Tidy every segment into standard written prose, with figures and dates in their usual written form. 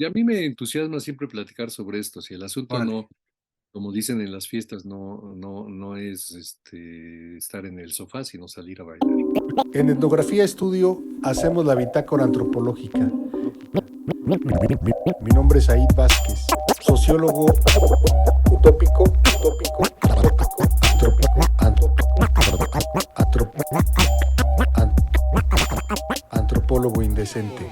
Y a mí me entusiasma siempre platicar sobre esto. Si el asunto Órale. no, como dicen en las fiestas, no es estar en el sofá, sino salir a bailar. En Etnografía Estudio hacemos la bitácora antropológica. Mi nombre es Aid Vázquez, sociólogo utópico, utópico, utópico, antropólogo indecente.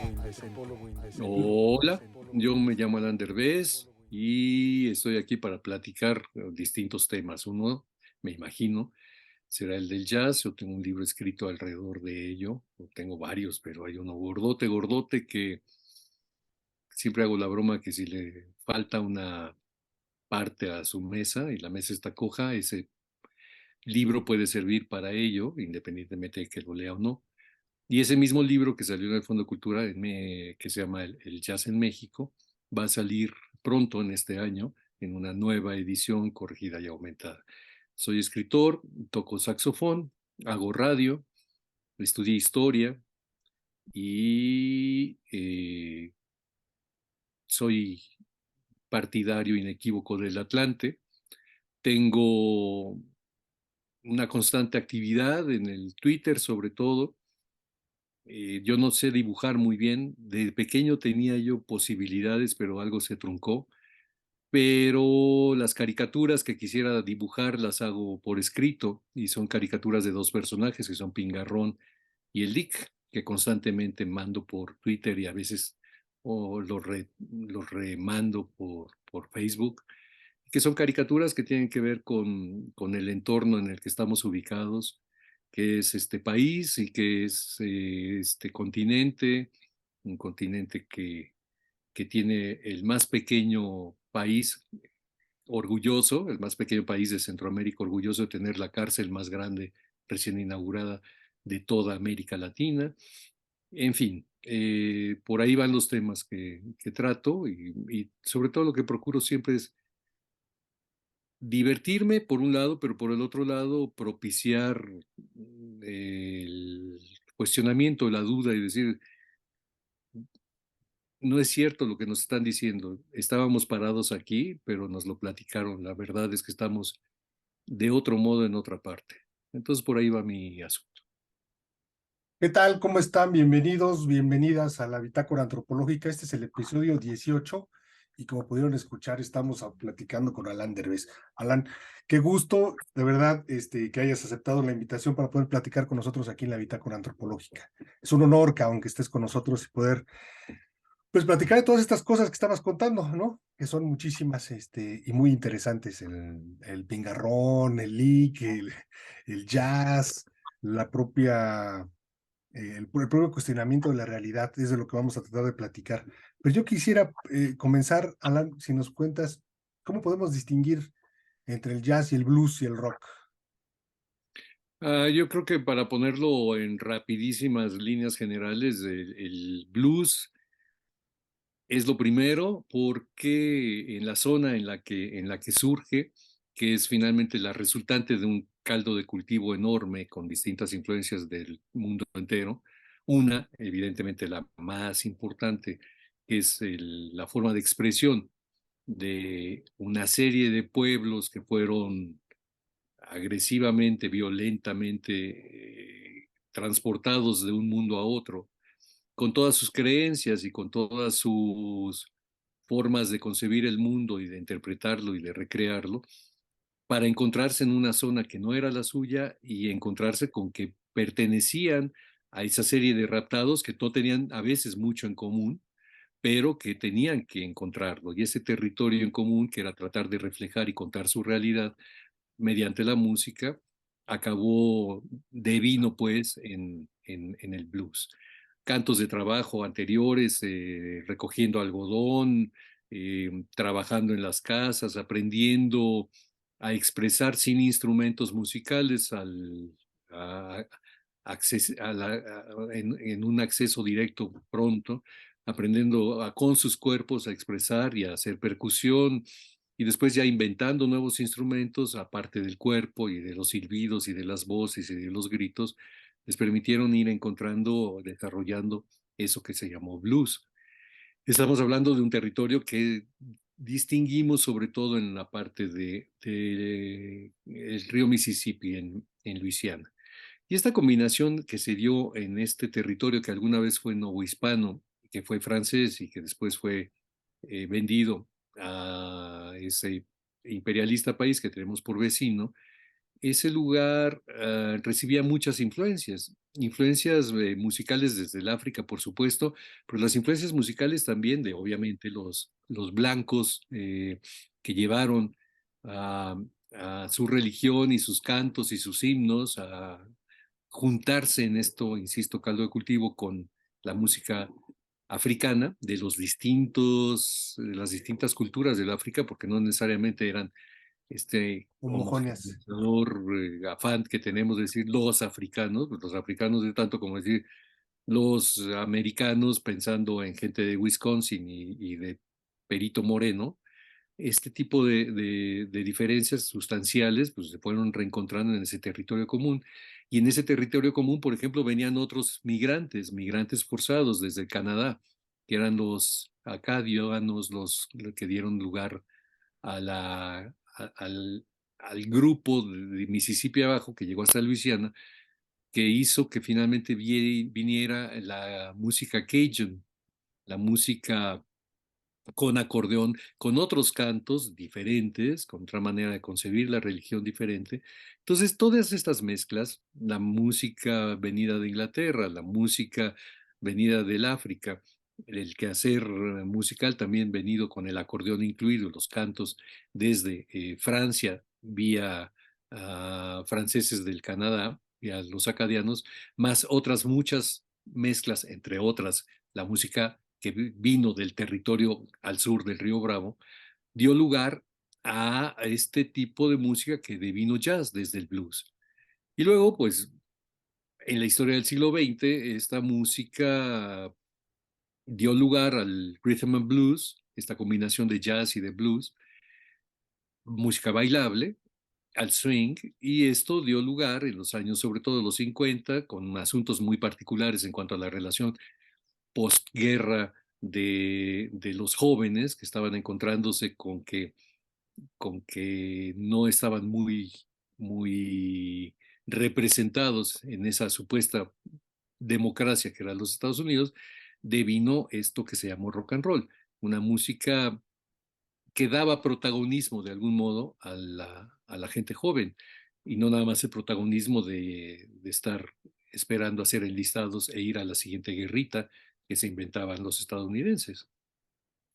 Hola, yo me llamo Alan Derbez y estoy aquí para platicar distintos temas. Uno, me imagino, será el del jazz. Yo tengo un libro escrito alrededor de ello, o tengo varios, pero hay uno gordote, gordote, que siempre hago la broma que si le falta una parte a su mesa y la mesa está coja, ese libro puede servir para ello, independientemente de que lo lea o no. Y ese mismo libro que salió en el Fondo de Cultura, que se llama el Jazz en México, va a salir pronto en este año en una nueva edición corregida y aumentada. Soy escritor, toco saxofón, hago radio, estudié historia y soy partidario inequívoco del Atlante. Tengo una constante actividad en el Twitter sobre todo. Yo no sé dibujar muy bien. De pequeño tenía yo posibilidades, pero algo se truncó. Pero las caricaturas que quisiera dibujar las hago por escrito y son caricaturas de dos personajes que son Pingarrón y el Dick, que constantemente mando por Twitter y a veces los remando por Facebook, que son caricaturas que tienen que ver con el entorno en el que estamos ubicados, que es este país y que es este continente, un continente que tiene el más pequeño país orgulloso, el más pequeño país de Centroamérica, orgulloso de tener la cárcel más grande recién inaugurada de toda América Latina. En fin, por ahí van los temas que trato y sobre todo lo que procuro siempre es divertirme por un lado, pero por el otro lado propiciar el cuestionamiento, la duda y decir, no es cierto lo que nos están diciendo, estábamos parados aquí, pero nos lo platicaron, la verdad es que estamos de otro modo en otra parte. Entonces por ahí va mi asunto. ¿Qué tal? ¿Cómo están? Bienvenidos, bienvenidas a la Bitácora Antropológica. Este es el episodio 18 y como pudieron escuchar, estamos platicando con Alan Derbez. Alan, qué gusto, de verdad, que hayas aceptado la invitación para poder platicar con nosotros aquí en la Bitácora Antropológica. Es un honor que aunque estés con nosotros y poder, pues, platicar de todas estas cosas que estabas contando, ¿no? Que son muchísimas, y muy interesantes. El pingarrón, el lick, el jazz, la propia el propio cuestionamiento de la realidad es de lo que vamos a tratar de platicar. Pero yo quisiera comenzar, Alan, si nos cuentas cómo podemos distinguir entre el jazz y el blues y el rock. Yo creo que para ponerlo en rapidísimas líneas generales, el blues es lo primero porque en la zona en la que surge, que es finalmente la resultante de un caldo de cultivo enorme con distintas influencias del mundo entero, una, evidentemente la más importante, es la forma de expresión de una serie de pueblos que fueron agresivamente, violentamente transportados de un mundo a otro, con todas sus creencias y con todas sus formas de concebir el mundo y de interpretarlo y de recrearlo, para encontrarse en una zona que no era la suya y encontrarse con que pertenecían a esa serie de raptados que no tenían a veces mucho en común, pero que tenían que encontrarlo. Y ese territorio en común, que era tratar de reflejar y contar su realidad mediante la música, acabó devino pues en el blues. Cantos de trabajo anteriores, recogiendo algodón, trabajando en las casas, aprendiendo a expresar sin instrumentos musicales a, en un acceso directo pronto, aprendiendo con sus cuerpos a expresar y a hacer percusión, y después ya inventando nuevos instrumentos, aparte del cuerpo y de los silbidos y de las voces y de los gritos, les permitieron ir encontrando, desarrollando eso que se llamó blues. Estamos hablando de un territorio que distinguimos sobre todo en la parte de el río Mississippi en Luisiana. Y esta combinación que se dio en este territorio que alguna vez fue novohispano, que fue francés y que después fue vendido a ese imperialista país que tenemos por vecino, ese lugar recibía muchas influencias musicales desde el África, por supuesto, pero las influencias musicales también de, obviamente, los blancos que llevaron a, a su religión y sus cantos y sus himnos a juntarse en esto, insisto, caldo de cultivo con la música africana de las distintas culturas del África, porque no necesariamente eran este Homogéneas. homogeneizador afán que tenemos de decir los africanos, pues los africanos es tanto como decir los americanos pensando en gente de Wisconsin y de Perito Moreno, este tipo de diferencias sustanciales pues se fueron reencontrando en ese territorio común. Y en ese territorio común, por ejemplo, venían otros migrantes forzados desde Canadá, que eran los acadianos, los que dieron lugar a al grupo de Mississippi abajo que llegó hasta Luisiana, que hizo que finalmente viniera la música Cajun, la música con acordeón, con otros cantos diferentes, con otra manera de concebir la religión diferente. Entonces, todas estas mezclas, la música venida de Inglaterra, la música venida del África, el quehacer musical también venido con el acordeón incluido, los cantos desde Francia, vía franceses del Canadá, y a los acadianos, más otras muchas mezclas, entre otras, la música que vino del territorio al sur del río Bravo, dio lugar a este tipo de música que devino jazz desde el blues. Y luego, pues, en la historia del siglo XX, esta música dio lugar al rhythm and blues, esta combinación de jazz y de blues, música bailable, al swing, y esto dio lugar en los años, sobre todo los 50, con asuntos muy particulares en cuanto a la relación postguerra de los jóvenes que estaban encontrándose con que no estaban muy representados en esa supuesta democracia que eran los Estados Unidos, devino esto que se llamó rock and roll, una música que daba protagonismo de algún modo a la gente joven y no nada más el protagonismo de estar esperando a ser enlistados e ir a la siguiente guerrita que se inventaban los estadounidenses.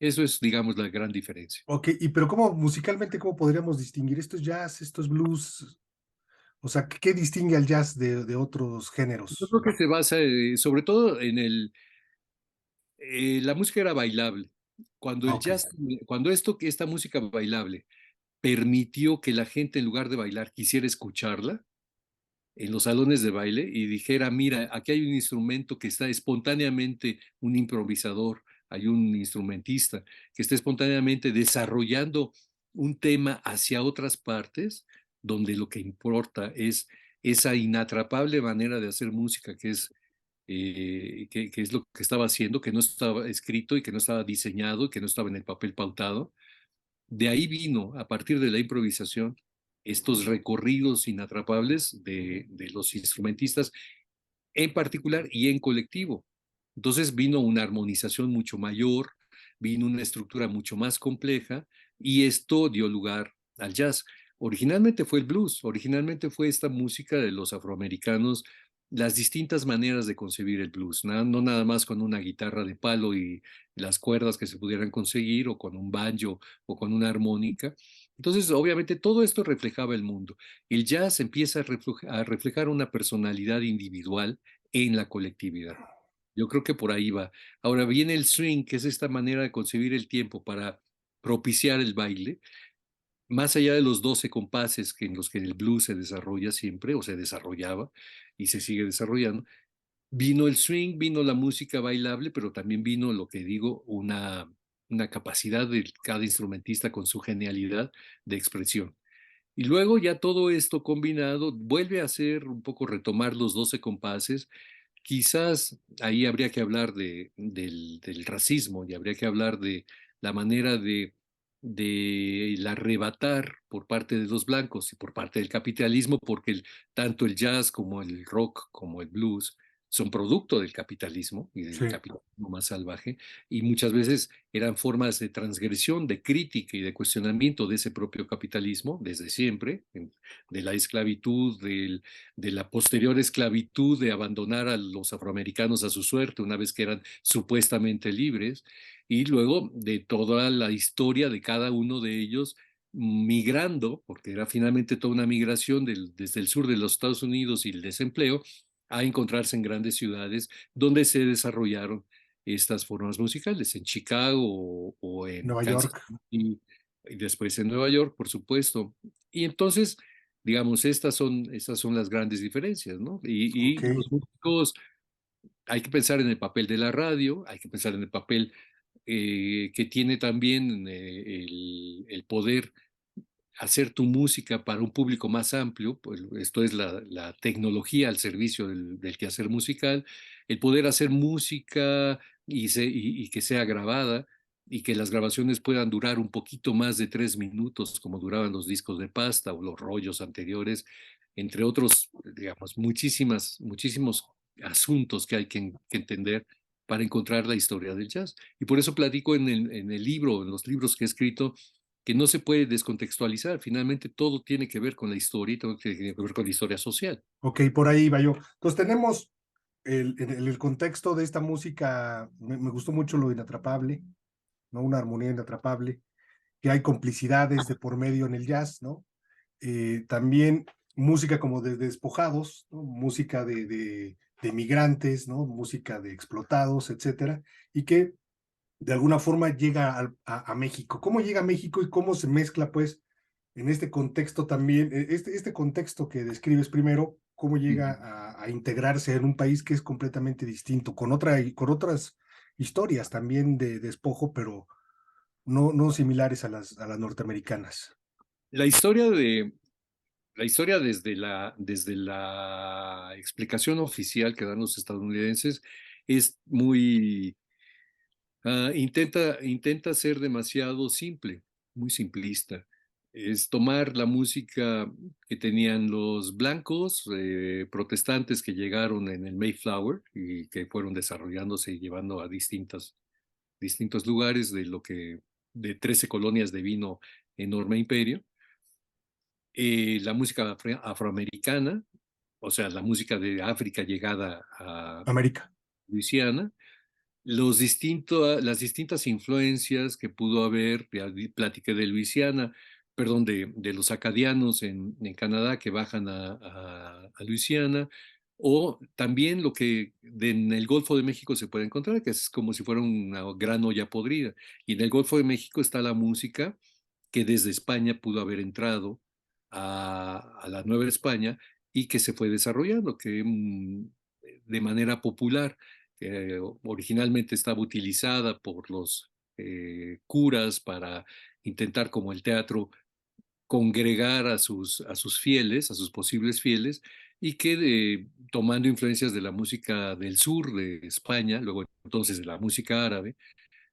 Eso es, digamos, la gran diferencia. Ok, y pero cómo musicalmente, ¿cómo podríamos distinguir estos jazz, estos blues? O sea, ¿qué distingue al jazz de otros Yo géneros? creo que se basa sobre todo en la música era bailable. Cuando Ah, el ok. jazz, cuando esta música bailable permitió que la gente en lugar de bailar quisiera escucharla, en los salones de baile y dijera, mira, aquí hay un instrumento que está espontáneamente, un improvisador, hay un instrumentista que está espontáneamente desarrollando un tema hacia otras partes, donde lo que importa es esa inatrapable manera de hacer música que es lo que estaba haciendo, que no estaba escrito y que no estaba diseñado y que no estaba en el papel pautado. De ahí vino, a partir de la improvisación, estos recorridos inatrapables de los instrumentistas en particular y en colectivo. Entonces vino una armonización mucho mayor, vino una estructura mucho más compleja y esto dio lugar al jazz. Originalmente fue el blues, originalmente fue esta música de los afroamericanos, las distintas maneras de concebir el blues, no nada más con una guitarra de palo y las cuerdas que se pudieran conseguir o con un banjo o con una armónica. Entonces, obviamente, todo esto reflejaba el mundo. El jazz empieza a reflejar una personalidad individual en la colectividad. Yo creo que por ahí va. Ahora viene el swing, que es esta manera de concebir el tiempo para propiciar el baile, más allá de los 12 compases que en los que el blues se desarrolla siempre, o se desarrollaba y se sigue desarrollando. Vino el swing, vino la música bailable, pero también vino lo que digo, una capacidad de cada instrumentista con su genialidad de expresión. Y luego ya todo esto combinado vuelve a ser un poco retomar los 12 compases, quizás ahí habría que hablar del racismo y habría que hablar de la manera de arrebatar por parte de los blancos y por parte del capitalismo, porque tanto el jazz como el rock como el blues son producto del capitalismo y del Sí, capitalismo más salvaje, y muchas veces eran formas de transgresión, de crítica y de cuestionamiento de ese propio capitalismo desde siempre, de la esclavitud, de la posterior esclavitud, de abandonar a los afroamericanos a su suerte una vez que eran supuestamente libres, y luego de toda la historia de cada uno de ellos migrando, porque era finalmente toda una migración desde el sur de los Estados Unidos y el desempleo, a encontrarse en grandes ciudades donde se desarrollaron estas formas musicales, en Chicago o en Nueva Kansas York. City, y después en Nueva York, por supuesto. Y entonces, digamos, estas son las grandes diferencias, ¿no? Ok, Y los músicos, hay que pensar en el papel de la radio, hay que pensar en el papel que tiene también el poder hacer tu música para un público más amplio, pues esto es la tecnología al servicio del quehacer musical, el poder hacer música y que sea grabada y que las grabaciones puedan durar un poquito más de 3 minutos, como duraban los discos de pasta o los rollos anteriores, entre otros, digamos, muchísimos asuntos que hay que entender para encontrar la historia del jazz. Y por eso platico en el libro, en los libros que he escrito, que no se puede descontextualizar. Finalmente todo tiene que ver con la historia y todo tiene que ver con la historia social. ok, por ahí iba yo. Entonces tenemos en el contexto de esta música, me gustó mucho lo inatrapable, ¿no? Una armonía inatrapable, que hay complicidades de por medio en el jazz, ¿no? También música como de despojados, ¿no? Música de migrantes, ¿no? Música de explotados, etcétera, y que de alguna forma llega a México. ¿Cómo llega a México y cómo se mezcla, pues, en este contexto también, este contexto que describes primero, cómo llega Ujú. a integrarse en un país que es completamente distinto, con otras historias también de despojo, pero no similares a las norteamericanas? La historia de la historia desde la explicación oficial que dan los estadounidenses es muy intenta ser demasiado simple, muy simplista. Es tomar la música que tenían los blancos protestantes que llegaron en el Mayflower y que fueron desarrollándose y llevando a distintos lugares de 13 colonias de vino enorme imperio. La música afroamericana, o sea, la música de África llegada a América. Luisiana, las distintas influencias que pudo haber, ya platiqué de Luisiana, perdón, de los acadianos en Canadá que bajan a Luisiana, o también lo que en el Golfo de México se puede encontrar, que es como si fuera una gran olla podrida. Y en el Golfo de México está la música que desde España pudo haber entrado a la Nueva España y que se fue desarrollando, que de manera popular que originalmente estaba utilizada por los curas para intentar como el teatro congregar a sus fieles, a sus posibles fieles, y que tomando influencias de la música del sur de España, luego entonces de la música árabe,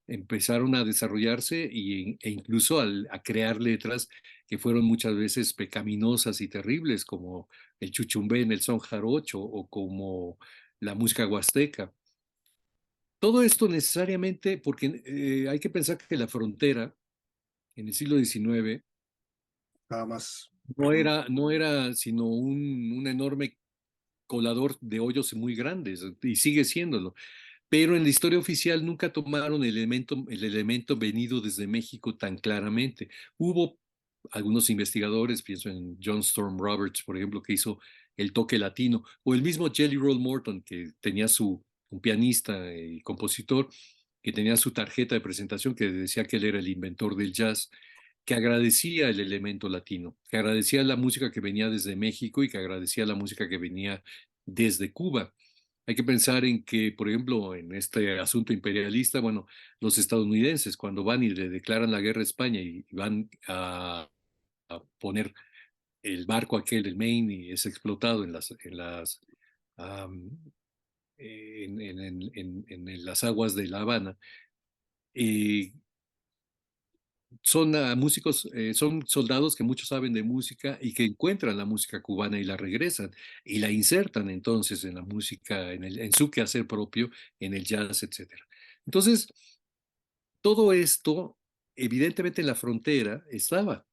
empezaron a desarrollarse e incluso a crear letras que fueron muchas veces pecaminosas y terribles, como el chuchumbé en el son jarocho o como la música huasteca. Todo esto necesariamente porque hay que pensar que la frontera en el siglo XIX Nada más. no era sino un enorme colador de hoyos muy grandes y sigue siéndolo. Pero en la historia oficial nunca tomaron el elemento venido desde México tan claramente. Hubo algunos investigadores, pienso en John Storm Roberts, por ejemplo, que hizo el toque latino, o el mismo Jelly Roll Morton, que tenía un pianista y compositor, que tenía su tarjeta de presentación que decía que él era el inventor del jazz, que agradecía el elemento latino, que agradecía la música que venía desde México y que agradecía la música que venía desde Cuba. Hay que pensar en que, por ejemplo, en este asunto imperialista, bueno, los estadounidenses cuando van y le declaran la guerra a España y van a poner el barco aquel, el Maine, y es explotado am, en las aguas de La Habana. Eh, Son músicos, son soldados que muchos saben de música y que encuentran la música cubana y la regresan y la insertan entonces en la música, en su quehacer propio, en el jazz, etcétera. Entonces, todo esto, evidentemente en la frontera estaba,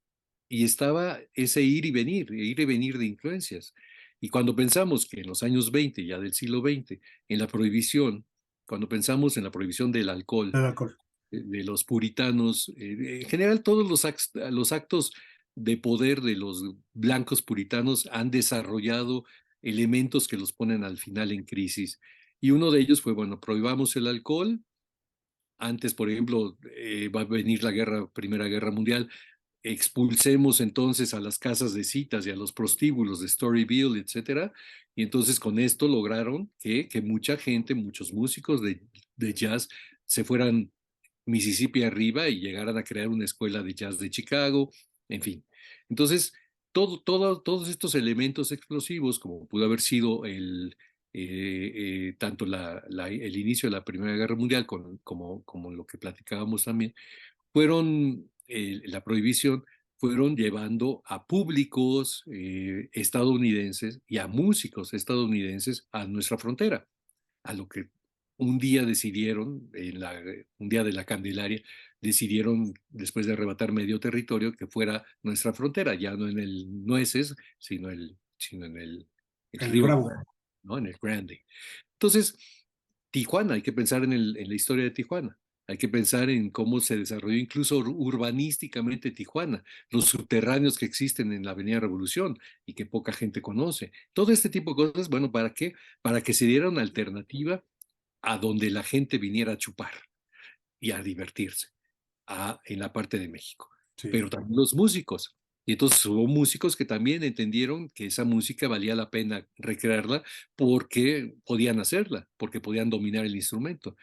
y estaba ese ir y venir de influencias. Y cuando pensamos que en los años 20 ya del siglo XX, en la prohibición, cuando pensamos en la prohibición del alcohol, El alcohol. de los puritanos, en general todos los actos de poder de los blancos puritanos han desarrollado elementos que los ponen al final en crisis. Y uno de ellos fue, bueno, prohibamos el alcohol. Antes, por ejemplo, va a venir la Primera Guerra Mundial. Expulsemos entonces a las casas de citas y a los prostíbulos de Storyville, etcétera. Y entonces con esto lograron que mucha gente, muchos músicos de jazz se fueran Mississippi arriba y llegaran a crear una escuela de jazz de Chicago, en fin. Entonces, todos estos elementos explosivos, como pudo haber sido tanto el inicio de la Primera Guerra Mundial como lo que platicábamos también, fueron, la prohibición, fueron llevando a públicos estadounidenses y a músicos estadounidenses a nuestra frontera, a lo que un día decidieron, un día de la Candelaria, decidieron, después de arrebatar medio territorio, que fuera nuestra frontera, ya no en el Nueces, sino en el El río, Bravo. ¿no? En el Grande. Entonces, Tijuana, hay que pensar en la historia de Tijuana. Hay que pensar en cómo se desarrolló incluso urbanísticamente Tijuana, los subterráneos que existen en la Avenida Revolución y que poca gente conoce. Todo este tipo de cosas, bueno, ¿para qué? Para que se diera una alternativa a donde la gente viniera a chupar y a divertirse, en la parte de México. Sí. Pero también los músicos. Y entonces hubo músicos que también entendieron que esa música valía la pena recrearla porque podían hacerla, porque podían dominar el instrumento.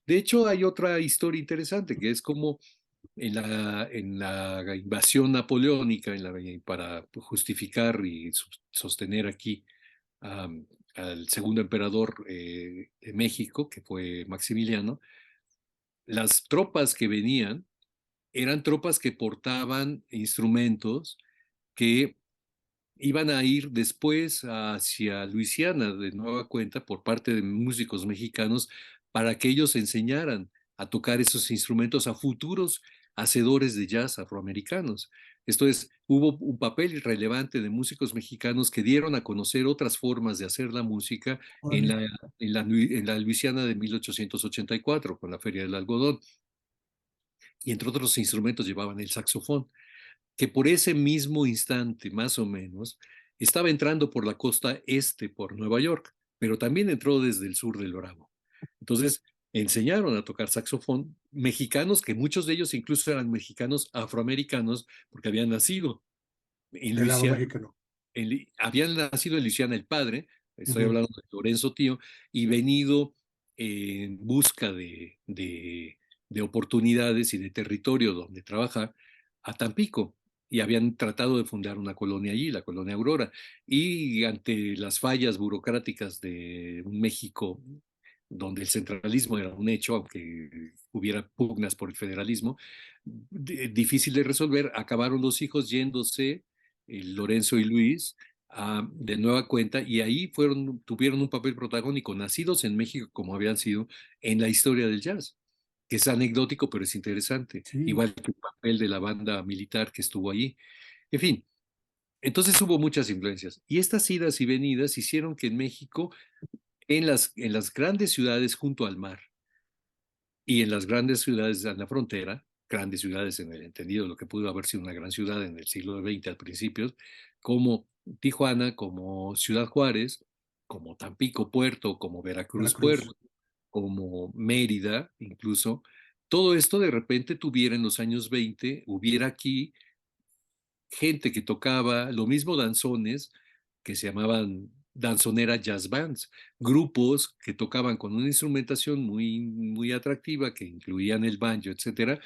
De hecho, hay otra historia interesante, que es como en la invasión napoleónica, para justificar y sostener aquí al segundo emperador de México, que fue Maximiliano, las tropas que venían eran tropas que portaban instrumentos que iban a ir después hacia Luisiana de nueva cuenta por parte de músicos mexicanos para que ellos enseñaran a tocar esos instrumentos a futuros hacedores de jazz afroamericanos. Esto es, hubo un papel relevante de músicos mexicanos que dieron a conocer otras formas de hacer la música en Órale. la Luisiana de 1884 con la Feria del Algodón. Y entre otros instrumentos llevaban el saxofón, que por ese mismo instante, más o menos, estaba entrando por la costa este, por Nueva York, pero también entró desde el sur del Bravo. Entonces, enseñaron a tocar saxofón mexicanos, que muchos de ellos incluso eran mexicanos afroamericanos, porque habían nacido en Del lado Luisiana, mexicano. habían nacido en Luisiana el padre, estoy Ujú. hablando de Lorenzo Tío, y venido en busca de oportunidades y de territorio donde trabajar a Tampico. Y habían tratado de fundar una colonia allí, la colonia Aurora. Y ante las fallas burocráticas de un México donde el centralismo era un hecho, aunque hubiera pugnas por el federalismo, difícil de resolver, acabaron los hijos yéndose, Lorenzo y Luis, de nueva cuenta, y ahí tuvieron un papel protagónico, nacidos en México como habían sido en la historia del jazz, que es anecdótico, pero es interesante, Sí. igual que el papel de la banda militar que estuvo allí. En fin, entonces hubo muchas influencias, y estas idas y venidas hicieron que en México, en las grandes ciudades junto al mar, y en las grandes ciudades en la frontera, grandes ciudades en el entendido de lo que pudo haber sido una gran ciudad en el siglo XX al principio, como Tijuana, como Ciudad Juárez, como Tampico Puerto, como Veracruz Veracruz. Puerto, como Mérida incluso, todo esto de repente tuviera en los años 20, hubiera aquí gente que tocaba lo mismo danzones que se llamaban danzonera jazz bands, grupos que tocaban con una instrumentación muy atractiva, que incluían el banjo, etcétera,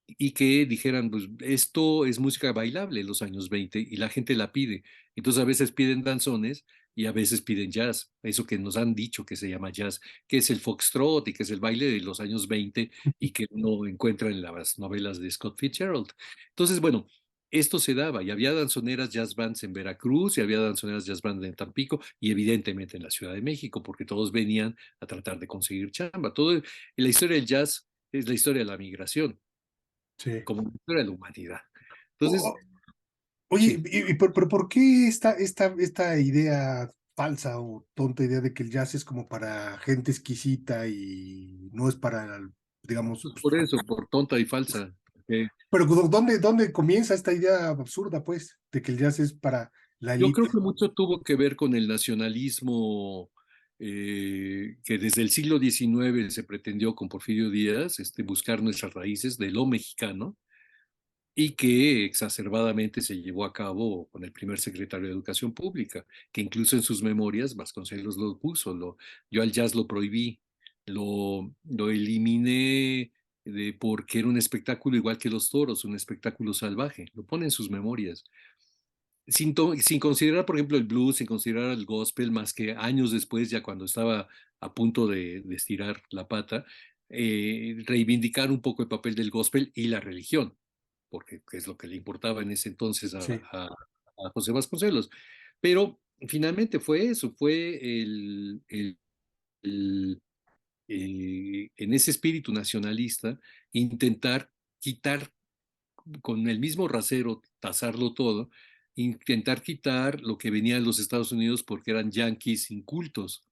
y que dijeran, pues esto es música bailable en los años 20 y la gente la pide. Entonces a veces piden danzones y a veces piden jazz, eso que nos han dicho que se llama jazz, que es el foxtrot y que es el baile de los años 20 y que uno encuentra en las novelas de Scott Fitzgerald. Entonces, bueno, esto se daba y había danzoneras jazz bands en Veracruz y había danzoneras jazz bands en Tampico y evidentemente en la Ciudad de México, porque todos venían a tratar de conseguir chamba. La historia del jazz es la historia de la migración, Sí. como la historia de la humanidad. Entonces, O- Oye, sí, pero ¿por qué esta idea falsa o tonta idea de que el jazz es como para gente exquisita y no es para, digamos, pues pues, por eso, por tonta y falsa. pero ¿dónde comienza esta idea absurda, pues, de que el jazz es para la Yo élite? creo que mucho tuvo que ver con el nacionalismo que desde el siglo XIX se pretendió con Porfirio Díaz, buscar nuestras raíces de lo mexicano y que exacerbadamente se llevó a cabo con el primer secretario de Educación Pública, que incluso en sus memorias Vasconcelos lo puso, yo al jazz lo prohibí, lo eliminé porque era un espectáculo igual que los toros, un espectáculo salvaje, lo pone en sus memorias sin considerar, por ejemplo, el blues, sin considerar el gospel, más que años después, ya cuando estaba a punto de estirar la pata, reivindicar un poco el papel del gospel y la religión, porque es lo que le importaba en ese entonces Sí, a José Vasconcelos. Pero finalmente fue eso, fue el, en ese espíritu nacionalista, intentar quitar con el mismo rasero, tasarlo todo, intentar quitar lo que venía de los Estados Unidos porque eran yanquis incultos.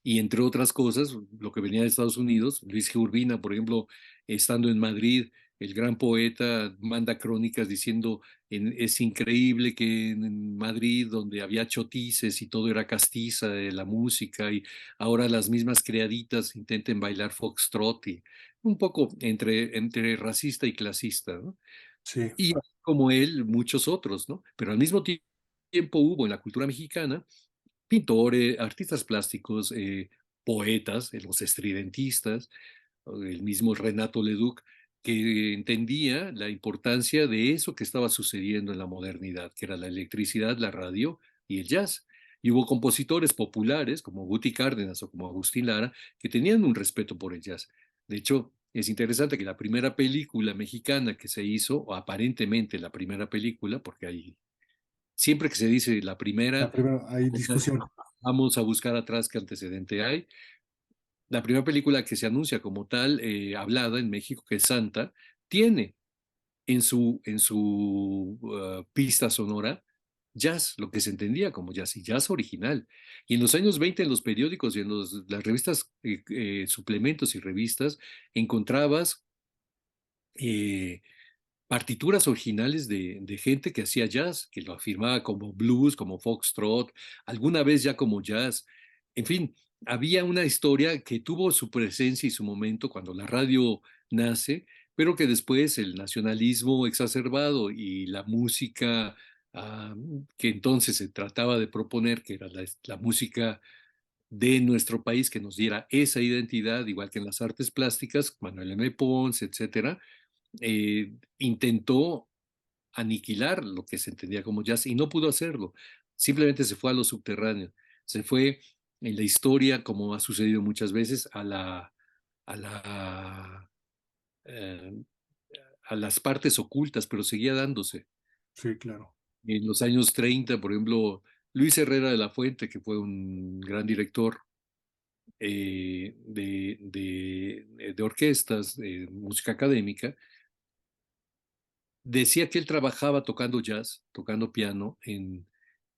Y entre otras cosas, lo que venía de Estados Unidos, Luis G. Urbina, por ejemplo, estando en Madrid, el gran poeta manda crónicas diciendo, es increíble que en Madrid, donde había chotices y todo era castiza de la música, y ahora las mismas criaditas intenten bailar foxtrot, y un poco entre racista y clasista, ¿no? sí, Y como él, muchos otros, ¿no? Pero al mismo tiempo hubo en la cultura mexicana pintores, artistas plásticos, poetas, los estridentistas, el mismo Renato Leduc, que entendía la importancia de eso que estaba sucediendo en la modernidad, que era la electricidad, la radio y el jazz. Y hubo compositores populares como Guti Cárdenas o como Agustín Lara que tenían un respeto por el jazz. De hecho, es interesante que la primera película mexicana que se hizo, o aparentemente la primera película, porque hay, siempre que se dice la la primera, primera, hay discusión. vamos a buscar atrás qué antecedente hay. La primera película que se anuncia como tal, hablada en México, que es Santa, tiene en su pista sonora jazz, lo que se entendía como jazz y jazz original. Y en los años 20 en los periódicos y en las revistas, suplementos y revistas, encontrabas eh, partituras originales de gente que hacía jazz, que lo afirmaba como blues, como foxtrot, alguna vez ya como jazz. En fin, había una historia que tuvo su presencia y su momento cuando la radio nace, pero que después el nacionalismo exacerbado y la música que entonces se trataba de proponer, que era la música de nuestro país que nos diera esa identidad, igual que en las artes plásticas, Manuel M. Ponce, etcétera, intentó aniquilar lo que se entendía como jazz y no pudo hacerlo. Simplemente se fue a lo subterráneo, se fue en la historia, como ha sucedido muchas veces, a la, eh, a las partes ocultas, pero seguía dándose. Sí, claro. En los años 30, por ejemplo, Luis Herrera de la Fuente, que fue un gran director de orquestas, de música académica, decía que él trabajaba tocando jazz, tocando piano en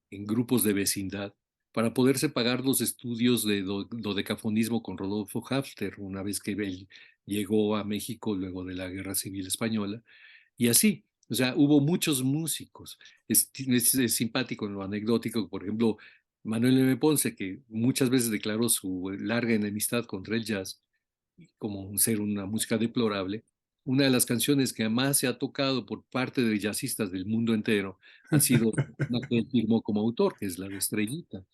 grupos de vecindad para poderse pagar los estudios de dodecafonismo con Rodolfo Hafter una vez que él llegó a México luego de la Guerra Civil Española. Y así, o sea, hubo muchos músicos. Es simpático en lo anecdótico, por ejemplo, Manuel M. Ponce, que muchas veces declaró su larga enemistad contra el jazz, como un ser una música deplorable. Una de las canciones que más se ha tocado por parte de jazzistas del mundo entero ha sido una que él firmó como autor, que es la de Estrellita.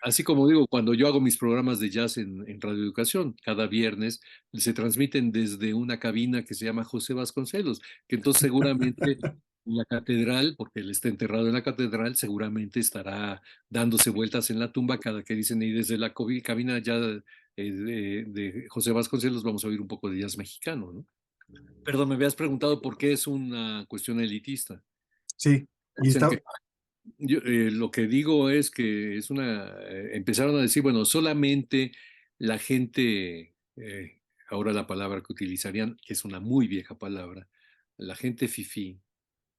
Así como digo, cuando yo hago mis programas de jazz en Radio Educación, cada viernes se transmiten desde una cabina que se llama José Vasconcelos, que entonces seguramente la catedral, porque él está enterrado en la catedral, seguramente estará dándose vueltas en la tumba cada que dicen, y desde la cabina ya de José Vasconcelos vamos a oír un poco de jazz mexicano, ¿no? Perdón, me habías preguntado por qué es una cuestión elitista. Sí, y Dicen está, que yo, lo que digo es que es empezaron a decir, bueno, solamente la gente, ahora la palabra que utilizarían, que es una muy vieja palabra, la gente fifí,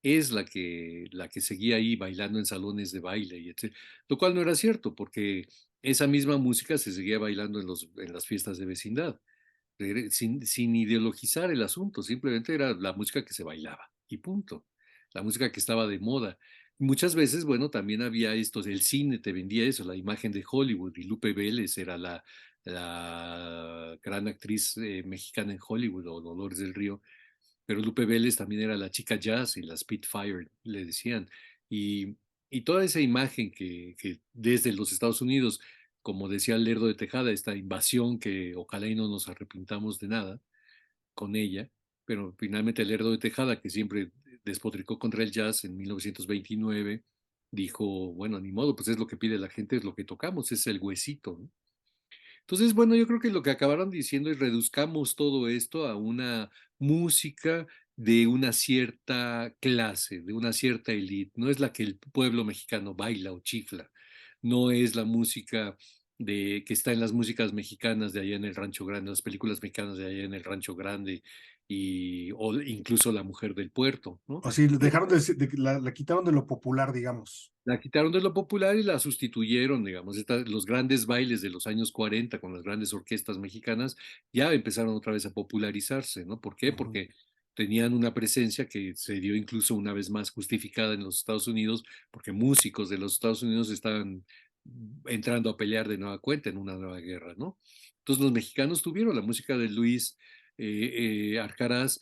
es la que seguía ahí bailando en salones de baile y etc. Lo cual no era cierto, porque esa misma música se seguía bailando en las fiestas de vecindad sin ideologizar el asunto, simplemente era la música que se bailaba y punto, la música que estaba de moda. Muchas veces, bueno, también había esto, el cine te vendía eso, la imagen de Hollywood, y Lupe Vélez era la gran actriz mexicana en Hollywood, o Dolores del Río, pero Lupe Vélez también era la chica jazz y la Spitfire, le decían. Y, y toda esa imagen que desde los Estados Unidos, como decía Lerdo de Tejada, esta invasión que ojalá y no nos arrepintamos de nada con ella, pero finalmente Lerdo de Tejada, que siempre despotricó contra el jazz en 1929, dijo, bueno, ni modo, pues es lo que pide la gente, es lo que tocamos, es el huesito, ¿no? Entonces, bueno, yo creo que lo que acabaron diciendo es reduzcamos todo esto a una música de una cierta clase, de una cierta élite. No es la que el pueblo mexicano baila o chifla. No es la música que está en las músicas mexicanas de allá en el Rancho Grande, las películas mexicanas de allá en el Rancho Grande o incluso La Mujer del Puerto, ¿no? así, dejaron la quitaron de lo popular, digamos. La quitaron de lo popular y la sustituyeron, digamos, los grandes bailes de los años 40 con las grandes orquestas mexicanas ya empezaron otra vez a popularizarse, ¿no? ¿Por qué? Ujú. Porque tenían una presencia que se dio incluso una vez más justificada en los Estados Unidos, porque músicos de los Estados Unidos estaban entrando a pelear de nueva cuenta en una nueva guerra, ¿no? Entonces los mexicanos tuvieron la música de Luis Arcaraz,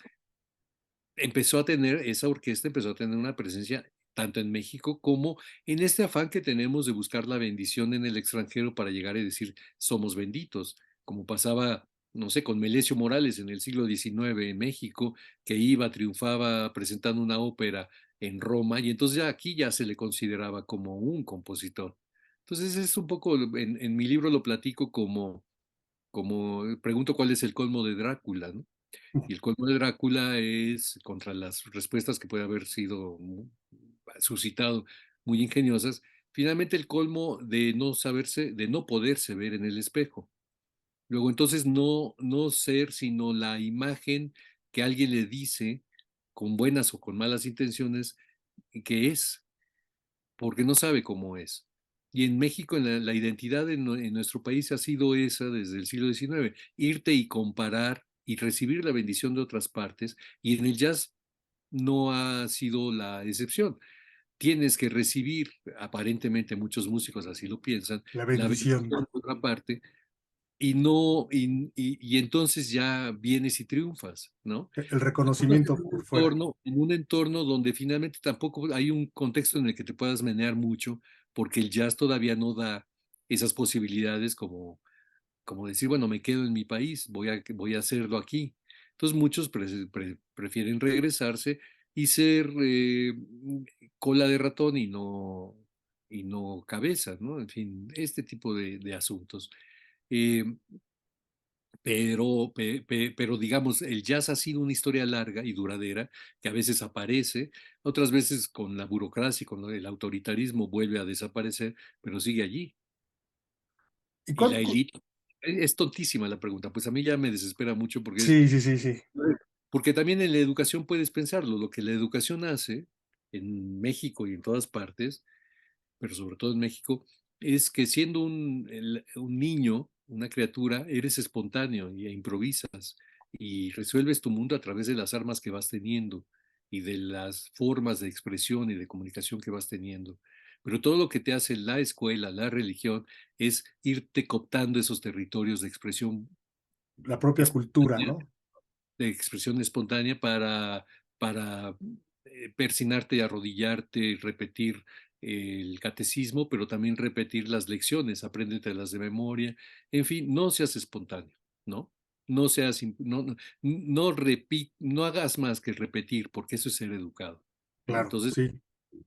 esa orquesta empezó a tener una presencia tanto en México como en este afán que tenemos de buscar la bendición en el extranjero para llegar y decir somos benditos, como pasaba, no sé, con Melesio Morales en el siglo XIX en México, que iba, triunfaba presentando una ópera en Roma y entonces ya aquí ya se le consideraba como un compositor. Entonces es un poco, en mi libro lo platico como pregunto cuál es el colmo de Drácula, ¿no? Y el colmo de Drácula es, contra las respuestas que puede haber sido suscitado muy ingeniosas, finalmente el colmo de no saberse, de no poderse ver en el espejo. Luego entonces no ser sino la imagen que alguien le dice con buenas o con malas intenciones que es, porque no sabe cómo es. Y en México la identidad en nuestro país ha sido esa desde el siglo XIX, irte y comparar y recibir la bendición de otras partes, y en el jazz no ha sido la excepción. Tienes que recibir, aparentemente muchos músicos así lo piensan, La la bendición bendición, de otra parte, y no, y entonces ya vienes y triunfas, ¿no? el reconocimiento por fuera. En un entorno donde finalmente tampoco hay un contexto en el que te puedas menear mucho, porque el jazz todavía no da esas posibilidades como decir, bueno, me quedo en mi país, voy a hacerlo aquí. Entonces muchos prefieren regresarse y ser cola de ratón y no cabeza, ¿no? En fin, este tipo de asuntos. Eh, pero digamos, el jazz ha sido una historia larga y duradera que a veces aparece, otras veces con la burocracia y con el autoritarismo vuelve a desaparecer, pero sigue allí. ¿Y Y la cuál? élite, es tontísima la pregunta, pues a mí ya me desespera mucho Sí, sí, sí, sí. porque también en la educación puedes pensarlo, lo que la educación hace en México y en todas partes, pero sobre todo en México, es que siendo un niño, una criatura, eres espontáneo e improvisas y resuelves tu mundo a través de las armas que vas teniendo y de las formas de expresión y de comunicación que vas teniendo. Pero todo lo que te hace la escuela, la religión, es irte cooptando esos territorios La propia cultura, ¿no? de expresión espontánea para persinarte y arrodillarte y repetir el catecismo, pero también repetir las lecciones, apréndetelas de memoria. En fin, no seas espontáneo, ¿no? No seas, no hagas más que repetir, porque eso es ser educado. ¿no? claro, Entonces, sí.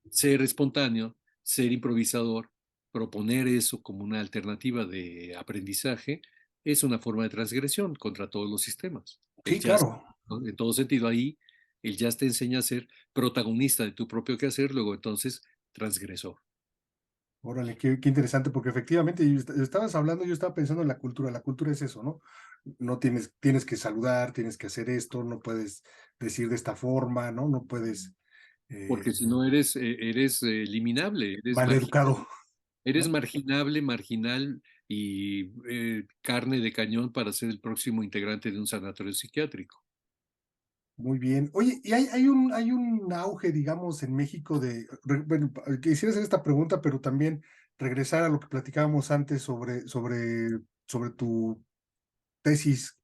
ser espontáneo, ser improvisador, proponer eso como una alternativa de aprendizaje, es una forma de transgresión contra todos los sistemas. El Sí, jazz, claro. ¿no? En todo sentido, ahí el jazz te enseña a ser protagonista de tu propio quehacer, luego entonces transgresor. Órale, qué interesante, porque efectivamente estabas hablando, yo estaba pensando en la cultura es eso, ¿no? No tienes que saludar, tienes que hacer esto, no puedes decir de esta forma, ¿no? No puedes, Porque eh, si no eres eliminable, maleducado, eres ¿no? marginable, marginal y carne de cañón para ser el próximo integrante de un sanatorio psiquiátrico. Muy bien. Oye, y hay un auge, digamos, en México bueno, quisiera hacer esta pregunta, pero también regresar a lo que platicábamos antes sobre tu tesis,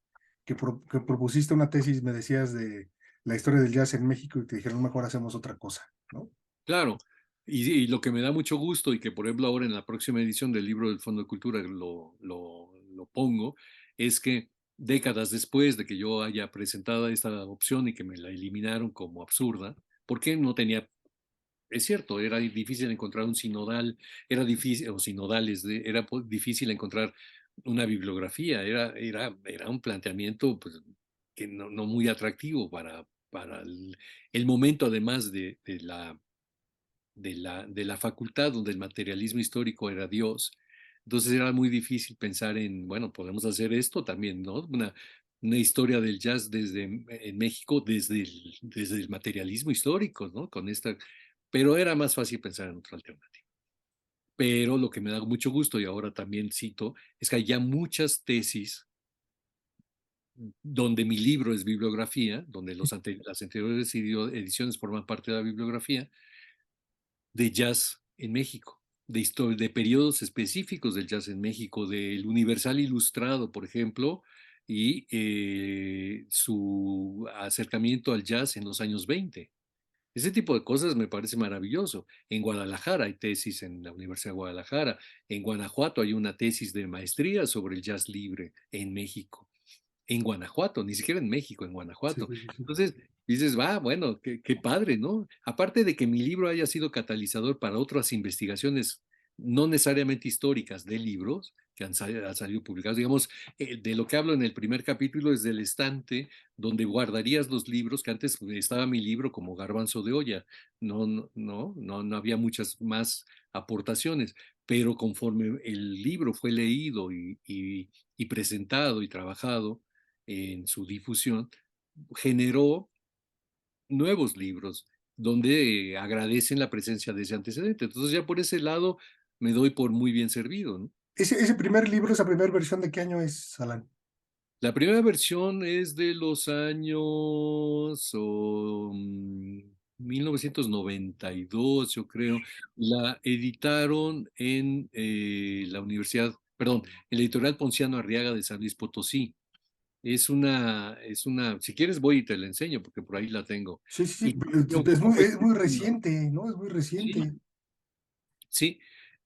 que propusiste una tesis, me decías, de la historia del jazz en México y te dijeron, mejor hacemos otra cosa, ¿no? Claro, y lo que me da mucho gusto y que por ejemplo ahora en la próxima edición del libro del Fondo de Cultura lo pongo, es que décadas después de que yo haya presentado esta opción y que me la eliminaron como absurda, porque no tenía, es cierto, era difícil encontrar un sinodal, era difícil, o sinodales, era difícil encontrar una bibliografía, era un planteamiento pues, que no muy atractivo para el momento además de la facultad donde el materialismo histórico era Dios. Entonces era muy difícil pensar en, bueno, podemos hacer esto también, ¿no? Una historia del jazz en México desde el materialismo histórico, ¿no? Pero era más fácil pensar en otra alternativa. Pero lo que me da mucho gusto, y ahora también cito, es que hay ya muchas tesis donde mi libro es bibliografía, donde las anteriores ediciones forman parte de la bibliografía, de jazz en México, de periodos específicos del jazz en México, del Universal Ilustrado, por ejemplo, y su acercamiento al jazz en los años 20. Ese tipo de cosas me parece maravilloso. En Guadalajara hay tesis en la Universidad de Guadalajara. En Guanajuato hay una tesis de maestría sobre el jazz libre en México, en Guanajuato, ni siquiera en México, en Sí, Guanajuato. sí, sí, sí. Entonces dices, va, bueno, qué padre, ¿no? Aparte de que mi libro haya sido catalizador para otras investigaciones no necesariamente históricas de libros que han salido publicados, digamos, de lo que hablo en el primer capítulo es del estante donde guardarías los libros, que antes estaba mi libro como garbanzo de olla, no había muchas más aportaciones, pero conforme el libro fue leído y presentado y trabajado, en su difusión, generó nuevos libros donde agradecen la presencia de ese antecedente. Entonces ya por ese lado me doy por muy bien servido, ¿no? Ese primer libro, esa primera versión, ¿de qué año es, Alan? La primera versión es de los años 1992, yo creo. La editaron en la universidad, perdón, en la editorial Ponciano Arriaga de San Luis Potosí. Si quieres voy y te la enseño porque por ahí la tengo. Sí, sí, Y sí, cambia un poco, es muy reciente, ¿no? Es muy sí, reciente. sí.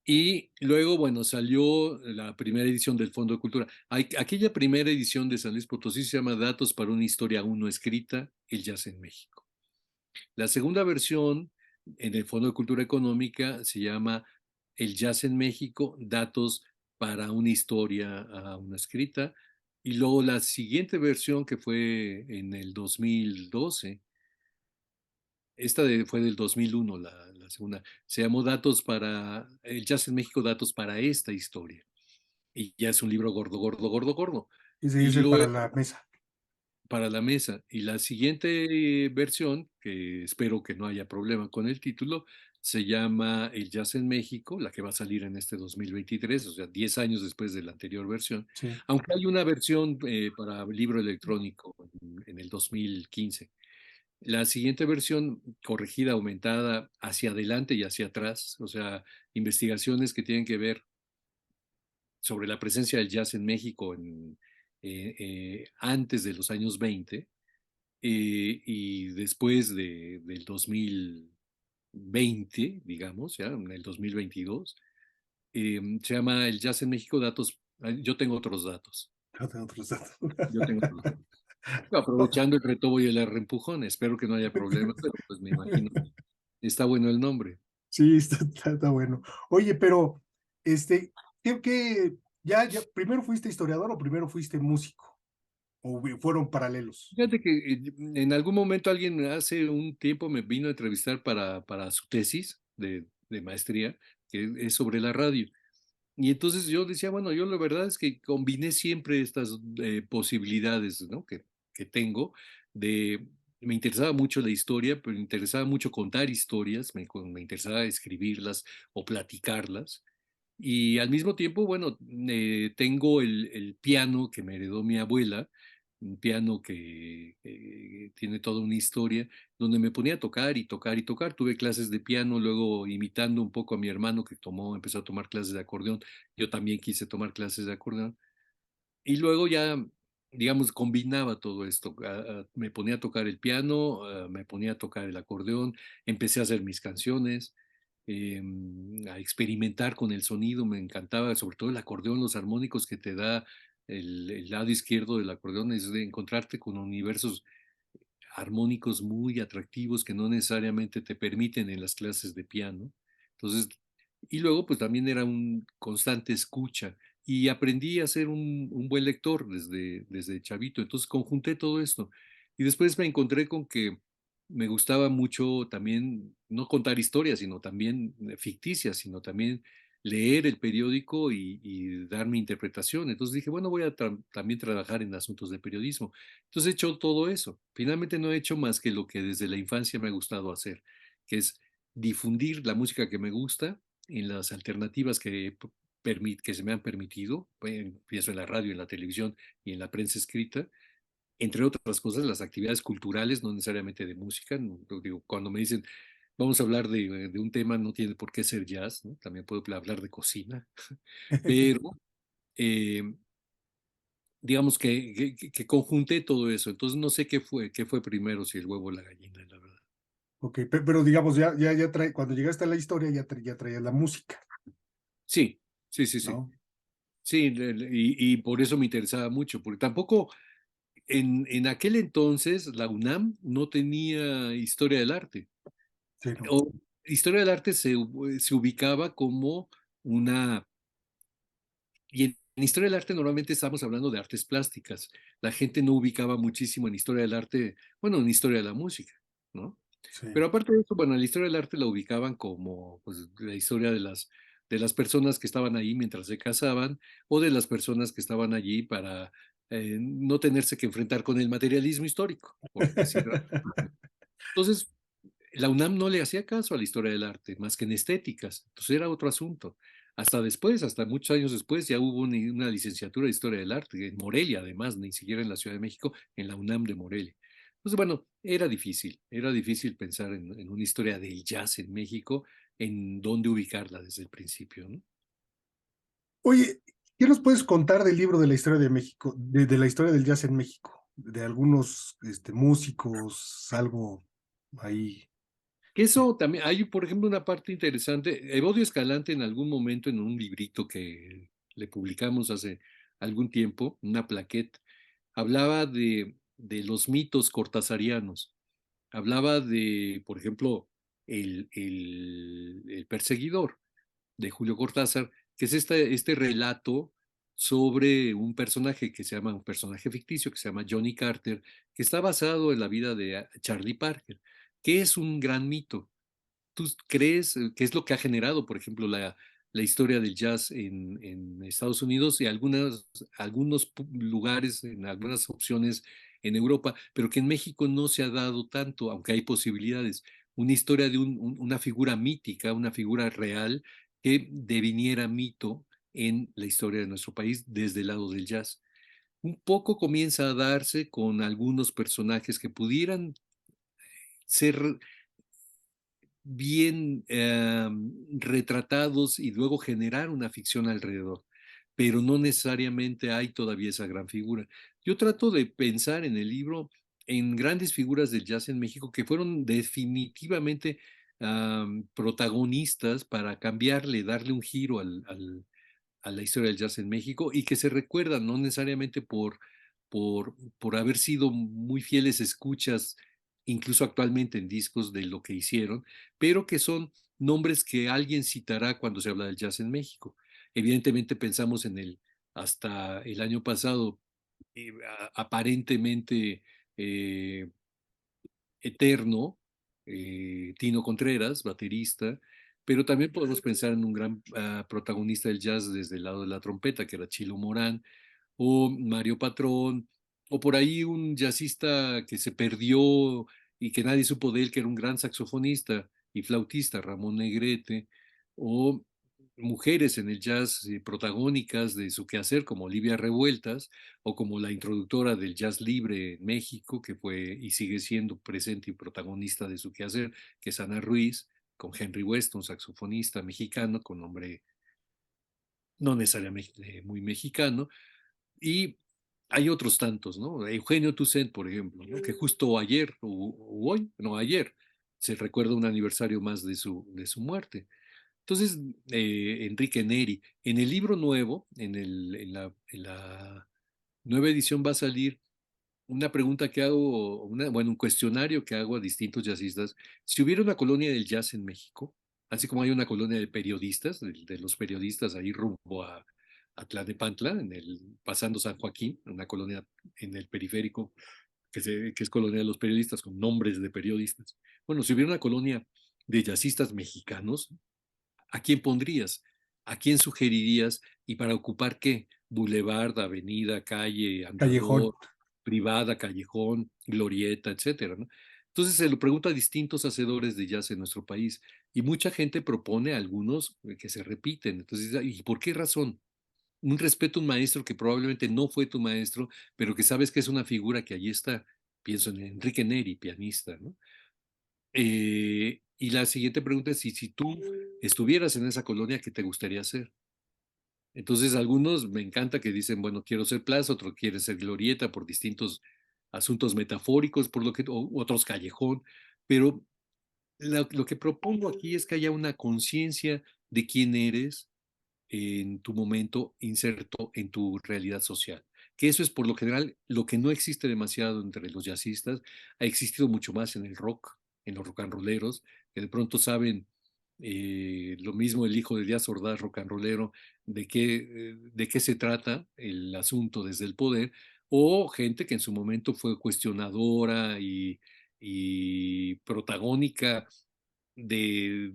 Y luego, bueno, salió la primera edición del Fondo de Cultura. Aquella primera edición de San Luis Potosí se llama Datos para una historia aún no escrita, el jazz en México. La segunda versión en el Fondo de Cultura Económica se llama El jazz en México, datos para una historia aún no escrita. Y luego la siguiente versión que fue en el 2012, fue del 2001, la segunda, se llamó Datos para el jazz en México, datos para esta historia. Y ya es un libro gordo, gordo, gordo, gordo. Y Ese para luego la mesa. para la mesa. Y la siguiente versión, que espero que no haya problema con el título, se llama El Jazz en México, la que va a salir en este 2023, o sea, 10 años después de la anterior versión, Sí. aunque hay una versión para libro electrónico en el 2015. La siguiente versión, corregida, aumentada hacia adelante y hacia atrás, o sea, investigaciones que tienen que ver sobre la presencia del jazz en México antes de los años 20 y después del 2020, digamos, ya en el 2022, se llama El Jazz en México, datos, yo tengo otros datos, No tengo otros datos. yo tengo otros datos. Aprovechando el retobo y el reempujón, espero que no haya problema, pero pues me imagino. Está bueno el nombre. Sí, está bueno. Oye, pero, ¿qué, primero fuiste historiador o primero fuiste músico? ¿O fueron paralelos? Fíjate que en algún momento alguien hace un tiempo me vino a entrevistar para su tesis de maestría, que es sobre la radio. Y entonces yo decía, bueno, yo la verdad es que combiné siempre estas posibilidades, ¿no? Que tengo de, me interesaba mucho la historia, pero me interesaba mucho contar historias, me interesaba escribirlas o platicarlas. Y al mismo tiempo, bueno, tengo el piano que me heredó mi abuela, un piano que tiene toda una historia, donde me ponía a tocar y tocar y tocar. Tuve clases de piano, luego imitando un poco a mi hermano que empezó a tomar clases de acordeón. Yo también quise tomar clases de acordeón. Y luego ya, digamos, combinaba todo esto. Me ponía a tocar el piano, me ponía a tocar el acordeón, empecé a hacer mis canciones, a experimentar con el sonido, me encantaba, sobre todo el acordeón, los armónicos que te da el lado izquierdo del acordeón, es de encontrarte con universos armónicos muy atractivos que no necesariamente te permiten en las clases de piano. Entonces, y luego pues también era un constante escucha y aprendí a ser un buen lector desde chavito. Entonces conjunté todo esto y después me encontré con que me gustaba mucho también no contar historias, sino también ficticias, sino también leer el periódico y dar mi interpretación. Entonces dije, bueno, voy a también trabajar en asuntos de periodismo. Entonces he hecho todo eso. Finalmente no he hecho más que lo que desde la infancia me ha gustado hacer, que es difundir la música que me gusta en las alternativas que se me han permitido. Pienso en la radio, en la televisión y en la prensa escrita. Entre otras cosas, las actividades culturales, no necesariamente de música. Digo, cuando me dicen, vamos a hablar de un tema, no tiene por qué ser jazz, ¿no? También puedo hablar de cocina, pero eh, digamos que conjunté todo eso. Entonces no sé qué fue primero, si el huevo o la gallina, la verdad. Ok, pero digamos, ya trae, cuando llegaste a la historia ya traías la música, Sí, sí, sí, sí. ¿no? Sí, y por eso me interesaba mucho, porque tampoco en aquel entonces la UNAM no tenía historia del arte. Sí, no. O historia del arte se ubicaba como una. Y en historia del arte normalmente estamos hablando de artes plásticas. La gente no ubicaba muchísimo en historia del arte, bueno, en historia de la música, ¿no? Sí. Pero aparte de eso, bueno, en la historia del arte la ubicaban como pues, la historia de las personas que estaban ahí mientras se casaban o de las personas que estaban allí para no tenerse que enfrentar con el materialismo histórico, por decirlo. Entonces, la UNAM no le hacía caso a la historia del arte, más que en estéticas. Entonces era otro asunto. Hasta después, hasta muchos años después, ya hubo una licenciatura de historia del arte, en Morelia además, ni siquiera en la Ciudad de México, en la UNAM de Morelia. Entonces, bueno, era difícil pensar en una historia del jazz en México, en dónde ubicarla desde el principio, ¿no? Oye, ¿qué nos puedes contar del libro de la historia de México, de la historia del jazz en México? De algunos músicos, algo ahí. Que eso también, hay por ejemplo una parte interesante, Evodio Escalante en algún momento en un librito que le publicamos hace algún tiempo, una plaqueta, hablaba de los mitos cortasarianos, hablaba de, por ejemplo, el perseguidor de Julio Cortázar, que es este relato sobre un personaje que se llama, un personaje ficticio que se llama Johnny Carter, que está basado en la vida de Charlie Parker, que es un gran mito. ¿Tú crees que es lo que ha generado, por ejemplo, la historia del jazz en Estados Unidos y algunos lugares, en algunas opciones en Europa, pero que en México no se ha dado tanto, aunque hay posibilidades? Una historia de una figura mítica, una figura real que deviniera mito en la historia de nuestro país desde el lado del jazz. Un poco comienza a darse con algunos personajes que pudieran ser bien retratados y luego generar una ficción alrededor, pero no necesariamente hay todavía esa gran figura. Yo trato de pensar en el libro en grandes figuras del jazz en México que fueron definitivamente protagonistas para cambiarle, darle un giro a la historia del jazz en México y que se recuerdan no necesariamente por haber sido muy fieles escuchas incluso actualmente en discos de lo que hicieron, pero que son nombres que alguien citará cuando se habla del jazz en México. Evidentemente pensamos en el, hasta el año pasado, aparentemente eh, eterno, Tino Contreras, baterista, pero también podemos pensar en un gran protagonista del jazz desde el lado de la trompeta, que era Chilo Morán, o Mario Patrón, o por ahí un jazzista que se perdió y que nadie supo de él, que era un gran saxofonista y flautista, Ramón Negrete, o mujeres en el jazz protagónicas de su quehacer, como Olivia Revueltas, o como la introductora del jazz libre en México, que fue y sigue siendo presente y protagonista de su quehacer, que es Ana Ruiz, con Henry Weston, saxofonista mexicano, con nombre no necesariamente muy mexicano, y hay otros tantos, ¿no? Eugenio Toussaint, por ejemplo, ¿no? Que justo ayer, o hoy, no, ayer, se recuerda un aniversario más de su muerte. Entonces, Enrique Neri, en el libro nuevo, en la nueva edición va a salir una pregunta que hago, bueno, un cuestionario que hago a distintos jazzistas. Si hubiera una colonia del jazz en México, así como hay una colonia de periodistas, de los periodistas ahí rumbo a Tlalnepantla, pasando San Joaquín, una colonia en el periférico que es colonia de los periodistas con nombres de periodistas. Bueno, si hubiera una colonia de jazzistas mexicanos, ¿a quién pondrías? ¿A quién sugerirías? ¿Y para ocupar qué? Boulevard, avenida, calle, Callejón. andador, privada, callejón, glorieta, etcétera, ¿no? Entonces se lo pregunta a distintos hacedores de jazz en nuestro país y mucha gente propone algunos que se repiten. Entonces, ¿y por qué razón? Un respeto a un maestro que probablemente no fue tu maestro, pero que sabes que es una figura que allí está. Pienso en Enrique Neri, pianista, ¿no? Y la siguiente pregunta es si tú estuvieras en esa colonia, ¿qué te gustaría hacer? Entonces, algunos me encanta que dicen, bueno, quiero ser Plaza, otro quiere ser Glorieta por distintos asuntos metafóricos, por lo que, otros Callejón, pero lo que propongo aquí es que haya una conciencia de quién eres, en tu momento inserto en tu realidad social. Que eso es por lo general lo que no existe demasiado entre los jazzistas, ha existido mucho más en el rock, en los rock and rolleros, que de pronto saben lo mismo el hijo de Díaz Ordaz, rock and rollero, de qué se trata el asunto desde el poder, o gente que en su momento fue cuestionadora y protagónica de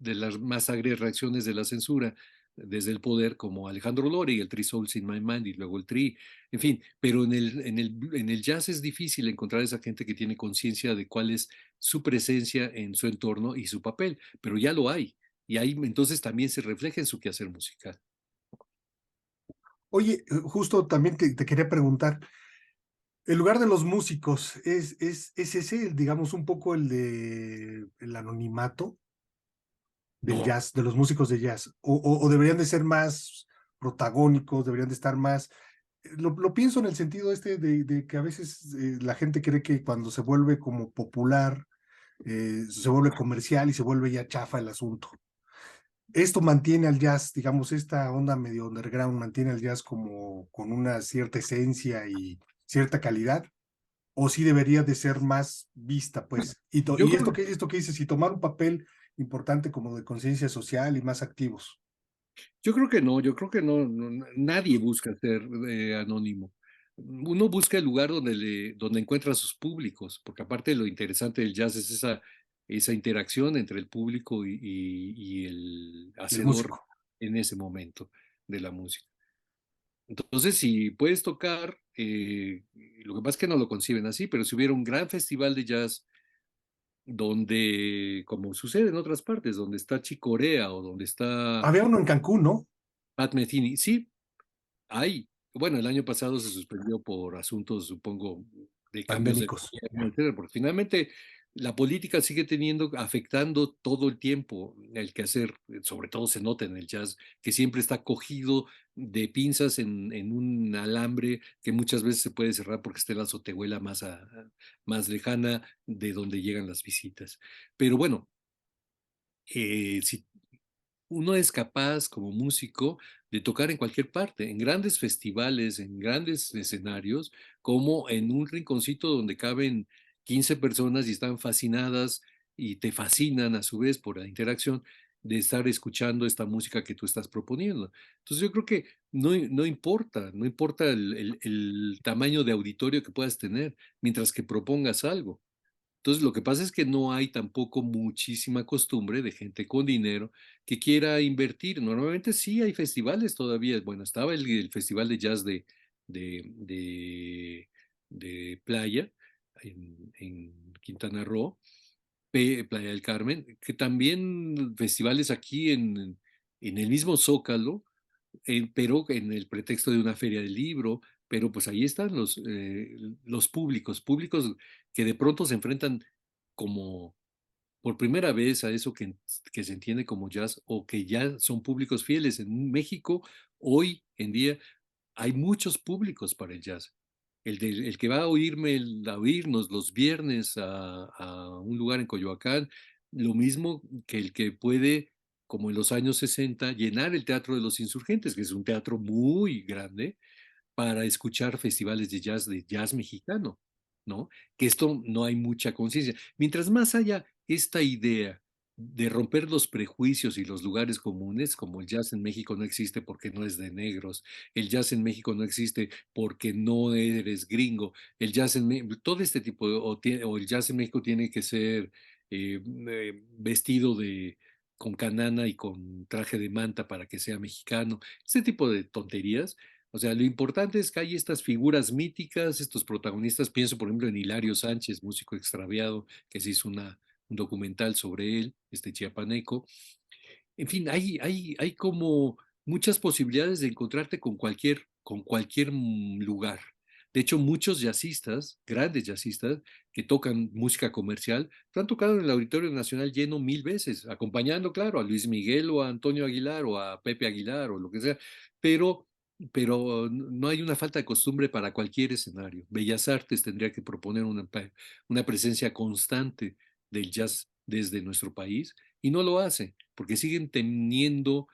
las más agrias reacciones de la censura desde el poder, como Alejandro Lore y el Three Souls in My Mind y luego el Tri, en fin, pero en el jazz es difícil encontrar esa gente que tiene conciencia de cuál es su presencia en su entorno y su papel, pero ya lo hay, y ahí entonces también se refleja en su quehacer musical. Oye, justo también te quería preguntar, el lugar de los músicos es ese, digamos, un poco el de el anonimato del No, jazz, de los músicos de jazz, o deberían de ser más protagónicos, deberían de estar más. Lo pienso en el sentido este de que a veces la gente cree que cuando se vuelve como popular, se vuelve comercial y se vuelve ya chafa el asunto. Esto mantiene al jazz, digamos, esta onda medio underground, mantiene al jazz como con una cierta esencia y cierta calidad, o sí debería de ser más vista, pues. yo Y creo, esto que dices, y tomar un papel importante como de conciencia social y más activos. Yo creo que no, yo creo que no, nadie busca ser anónimo. Uno busca el lugar donde encuentra a sus públicos, porque aparte lo interesante del jazz es esa interacción entre el público y el Y el hacedor músico. en ese momento de la música. Entonces, si puedes tocar, lo que pasa es que no lo conciben así, pero si hubiera un gran festival de jazz donde, como sucede en otras partes, donde está Chick Corea o donde está Había uno en Cancún, ¿no? Pat Metheny, sí, hay. Bueno, el año pasado se suspendió por asuntos, supongo, de cambios de Pandémicos. gobierno, etcétera, porque finalmente la política sigue teniendo, afectando todo el tiempo el quehacer, sobre todo se nota en el jazz, que siempre está cogido de pinzas en un alambre que muchas veces se puede cerrar porque esté la azotehuela más lejana de donde llegan las visitas. Pero bueno, si uno es capaz como músico de tocar en cualquier parte, en grandes festivales, en grandes escenarios, como en un rinconcito donde caben 15 personas y están fascinadas y te fascinan a su vez por la interacción de estar escuchando esta música que tú estás proponiendo. Entonces yo creo que no importa, no importa el tamaño de auditorio que puedas tener, mientras que propongas algo. Entonces, lo que pasa es que no hay tampoco muchísima costumbre de gente con dinero que quiera invertir. Normalmente sí hay festivales todavía. Bueno, estaba el Festival de Jazz de, de- de Playa en Quintana Roo, Playa del Carmen, que también festivales aquí en el mismo Zócalo, pero en el pretexto de una feria del libro, pero pues ahí están los públicos que de pronto se enfrentan como por primera vez a eso que se entiende como jazz o que ya son públicos fieles. En México, hoy en día, hay muchos públicos para el jazz. El que va a a oírnos los viernes a un lugar en Coyoacán, lo mismo que el que puede, como en los años 60, llenar el Teatro de los Insurgentes, que es un teatro muy grande, para escuchar festivales de jazz mexicano, ¿no? Que esto no hay mucha conciencia. Mientras más haya esta idea de romper los prejuicios y los lugares comunes, como el jazz en México no existe porque no es de negros, el jazz en México no existe porque no eres gringo, el jazz todo este tipo o el jazz en México tiene que ser vestido con canana y con traje de manta para que sea mexicano, este tipo de tonterías. O sea, lo importante es que hay estas figuras míticas, estos protagonistas. Pienso, por ejemplo, en Hilario Sánchez, músico extraviado, que se hizo un documental sobre él, este chiapaneco. En fin, hay como muchas posibilidades de encontrarte con cualquier lugar. De hecho, muchos jazzistas, grandes jazzistas, que tocan música comercial, han tocado en el Auditorio Nacional lleno 1000 veces, acompañando, claro, a Luis Miguel o a Antonio Aguilar o a Pepe Aguilar o lo que sea, pero, pero no hay una falta de costumbre para cualquier escenario. Bellas Artes tendría que proponer una presencia constante del jazz desde nuestro país y no lo hace porque siguen teniendo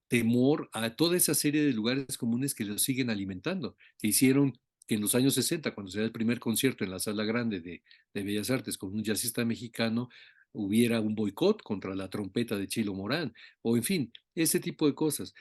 temor a toda esa serie de lugares comunes que los siguen alimentando, que hicieron que en los años 60, cuando se da el primer concierto en la Sala Grande de Bellas Artes con un jazzista mexicano, hubiera un boicot contra la trompeta de Chilo Morán, o en fin, ese tipo de cosas.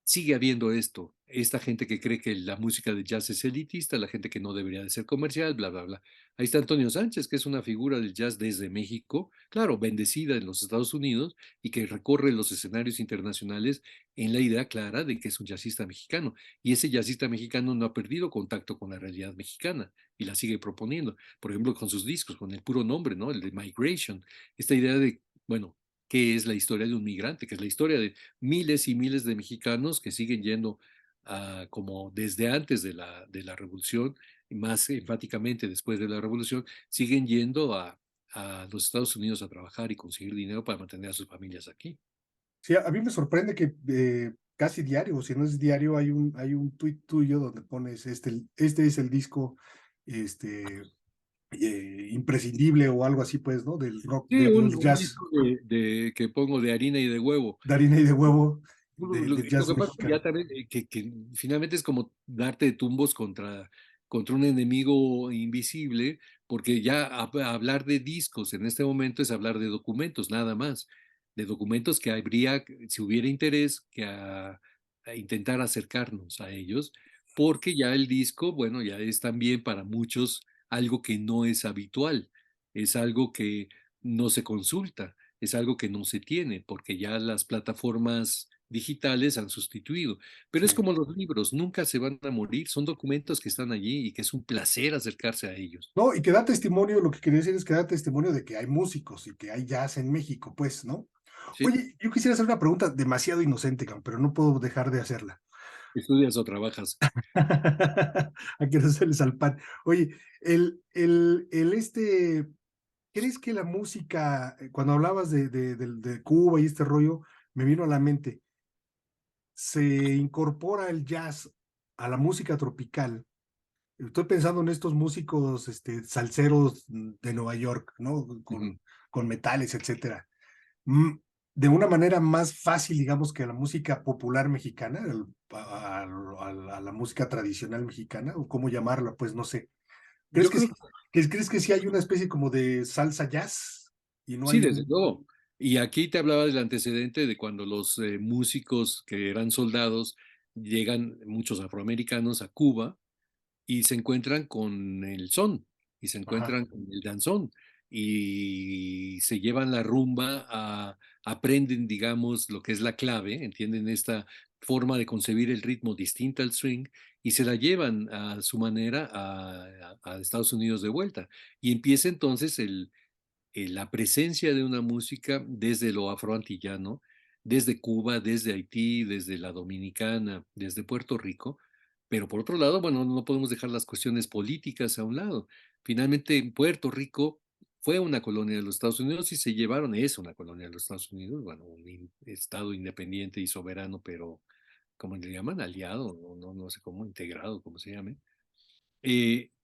Sigue habiendo esto, esta gente que cree que la música de jazz es elitista, la gente que no debería de ser comercial, bla, bla, bla. Ahí está Antonio Sánchez, que es una figura del jazz desde México, claro, bendecida en los Estados Unidos y que recorre los escenarios internacionales en la idea clara de que es un jazzista mexicano. Y ese jazzista mexicano no ha perdido contacto con la realidad mexicana y la sigue proponiendo. Por ejemplo, con sus discos, con el puro nombre, ¿no? El de Migration. Esta idea de, bueno, ¿qué es la historia de un migrante? Que es la historia de miles y miles de mexicanos que siguen yendo como desde antes de la revolución, y más enfáticamente después de la revolución, siguen yendo a los Estados Unidos a trabajar y conseguir dinero para mantener a sus familias aquí. Sí, a mí me sorprende que casi diario, o si no es diario, hay un tuit tuyo donde pones este es el disco este, imprescindible o algo así, pues, ¿no? Del rock, Sí, del un jazz disco que pongo de harina y de huevo. de harina y de huevo Lo del lo jazz que pasa ya mexicano. también, que finalmente es como darte de tumbos contra un enemigo invisible, porque ya hablar de discos en este momento es hablar de documentos, nada más, de documentos que habría, si hubiera interés, a intentar acercarnos a ellos, porque ya el disco, bueno, ya es también para muchos algo que no es habitual, es algo que no se consulta, es algo que no se tiene, porque ya las plataformas digitales han sustituido. Pero es Sí. como los libros, nunca se van a morir, son documentos que están allí y que es un placer acercarse a ellos. No, y que da testimonio, lo que quería decir es que da testimonio de que hay músicos y que hay jazz en México, pues, ¿no? ¿Sí? Oye, yo quisiera hacer una pregunta demasiado inocente, cabrón, pero no puedo dejar de hacerla. Estudias o trabajas. A que no se les al pan. Oye, ¿crees que la música, cuando hablabas de Cuba y este rollo, me vino a la mente, se incorpora el jazz a la música tropical? Estoy pensando en estos músicos salseros de Nueva York, ¿no? Ujú. Con metales, etcétera. Mm, de una manera más fácil, digamos, que la música popular mexicana, a la música tradicional mexicana, o cómo llamarla, pues no sé. ¿Crees Yo que creo sí? ¿Crees que sí hay una especie como de salsa jazz? Y no Sí, hay desde un... luego. Y aquí te hablaba del antecedente de cuando los músicos que eran soldados llegan, muchos afroamericanos, a Cuba y se encuentran con el son y se Ajá. encuentran con el danzón y se llevan la rumba, aprenden, digamos, lo que es la clave, entienden esta forma de concebir el ritmo distinta al swing y se la llevan a su manera a Estados Unidos de vuelta. Y empieza entonces la presencia de una música desde lo afroantillano, desde Cuba, desde Haití, desde la Dominicana, desde Puerto Rico, pero por otro lado, bueno, no podemos dejar las cuestiones políticas a un lado. Finalmente, Puerto Rico fue una colonia de los Estados Unidos y se llevaron, es una colonia de los Estados Unidos, bueno, un estado independiente y soberano, pero, ¿cómo le llaman? Aliado, no sé cómo, integrado, como se llame.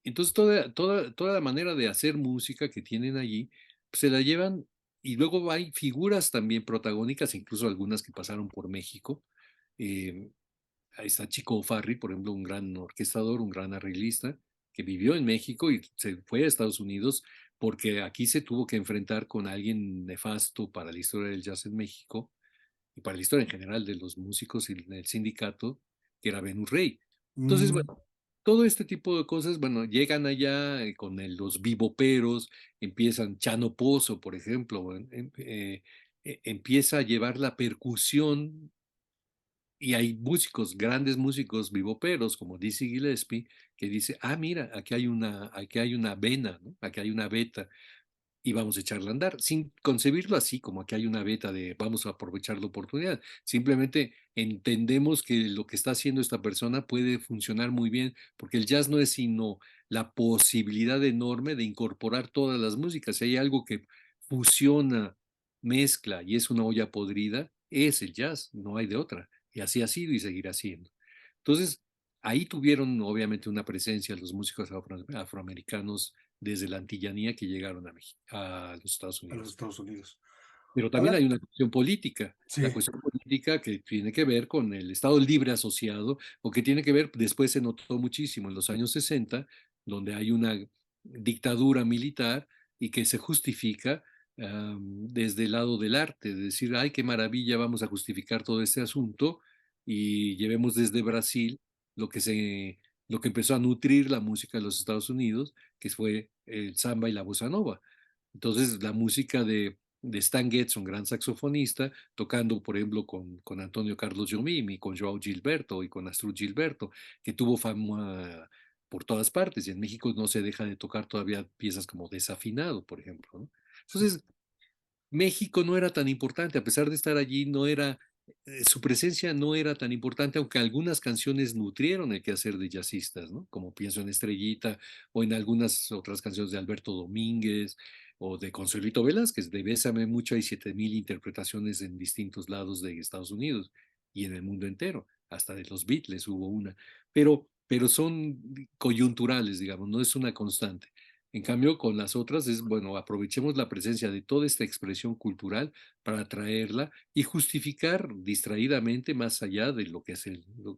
Entonces, toda la manera de hacer música que tienen allí, pues, se la llevan y luego hay figuras también protagónicas, incluso algunas que pasaron por México. eh, Ahí está Chico Farri, por ejemplo, un gran orquestador, un gran arreglista, que vivió en México y se fue a Estados Unidos porque aquí se tuvo que enfrentar con alguien nefasto para la historia del jazz en México y para la historia en general de los músicos y el sindicato, que era Venus Rey. Entonces, Mm, bueno, todo este tipo de cosas, bueno, llegan allá con los vivoperos, empiezan Chano Pozo, por ejemplo, empieza a llevar la percusión y hay músicos, grandes músicos vivoperos como Dizzy Gillespie, que dice, ah, mira, aquí hay una vena, ¿no? Aquí hay una beta y vamos a echarla a andar, sin concebirlo así, como que hay una beta de vamos a aprovechar la oportunidad. Simplemente entendemos que lo que está haciendo esta persona puede funcionar muy bien, porque el jazz no es sino la posibilidad enorme de incorporar todas las músicas. Si hay algo que fusiona, mezcla y es una olla podrida, es el jazz, no hay de otra. Y así ha sido y seguirá siendo. Entonces, ahí tuvieron obviamente una presencia los músicos afroamericanos desde la antillanía que llegaron a los Estados a los Unidos. Estados Unidos. Pero también Alan, hay una cuestión política, la sí. cuestión política que tiene que ver con el Estado libre asociado, o que tiene que ver, después se notó muchísimo en los años 60, donde hay una dictadura militar y que se justifica desde el lado del arte, de decir, ay, qué maravilla, vamos a justificar todo este asunto y llevemos desde Brasil lo que se, lo que empezó a nutrir la música de los Estados Unidos, que fue el samba y la bossa nova. Entonces, la música de Stan Getz, un gran saxofonista, tocando, por ejemplo, con Antonio Carlos Jobim y con Joao Gilberto y con Astrud Gilberto, que tuvo fama por todas partes, y en México no se deja de tocar todavía piezas como Desafinado, por ejemplo, ¿no? Sí. Entonces, México no era tan importante, a pesar de estar allí, no era, su presencia no era tan importante, aunque algunas canciones nutrieron el quehacer de jazzistas, ¿no? Como pienso en Estrellita o en algunas otras canciones de Alberto Domínguez o de Consuelito Velázquez, de Bésame mucho, hay 7,000 interpretaciones en distintos lados de Estados Unidos y en el mundo entero, hasta de los Beatles hubo una, pero son coyunturales, digamos, no es una constante. En cambio, con las otras es, bueno, aprovechemos la presencia de toda esta expresión cultural para traerla y justificar distraídamente más allá de lo que es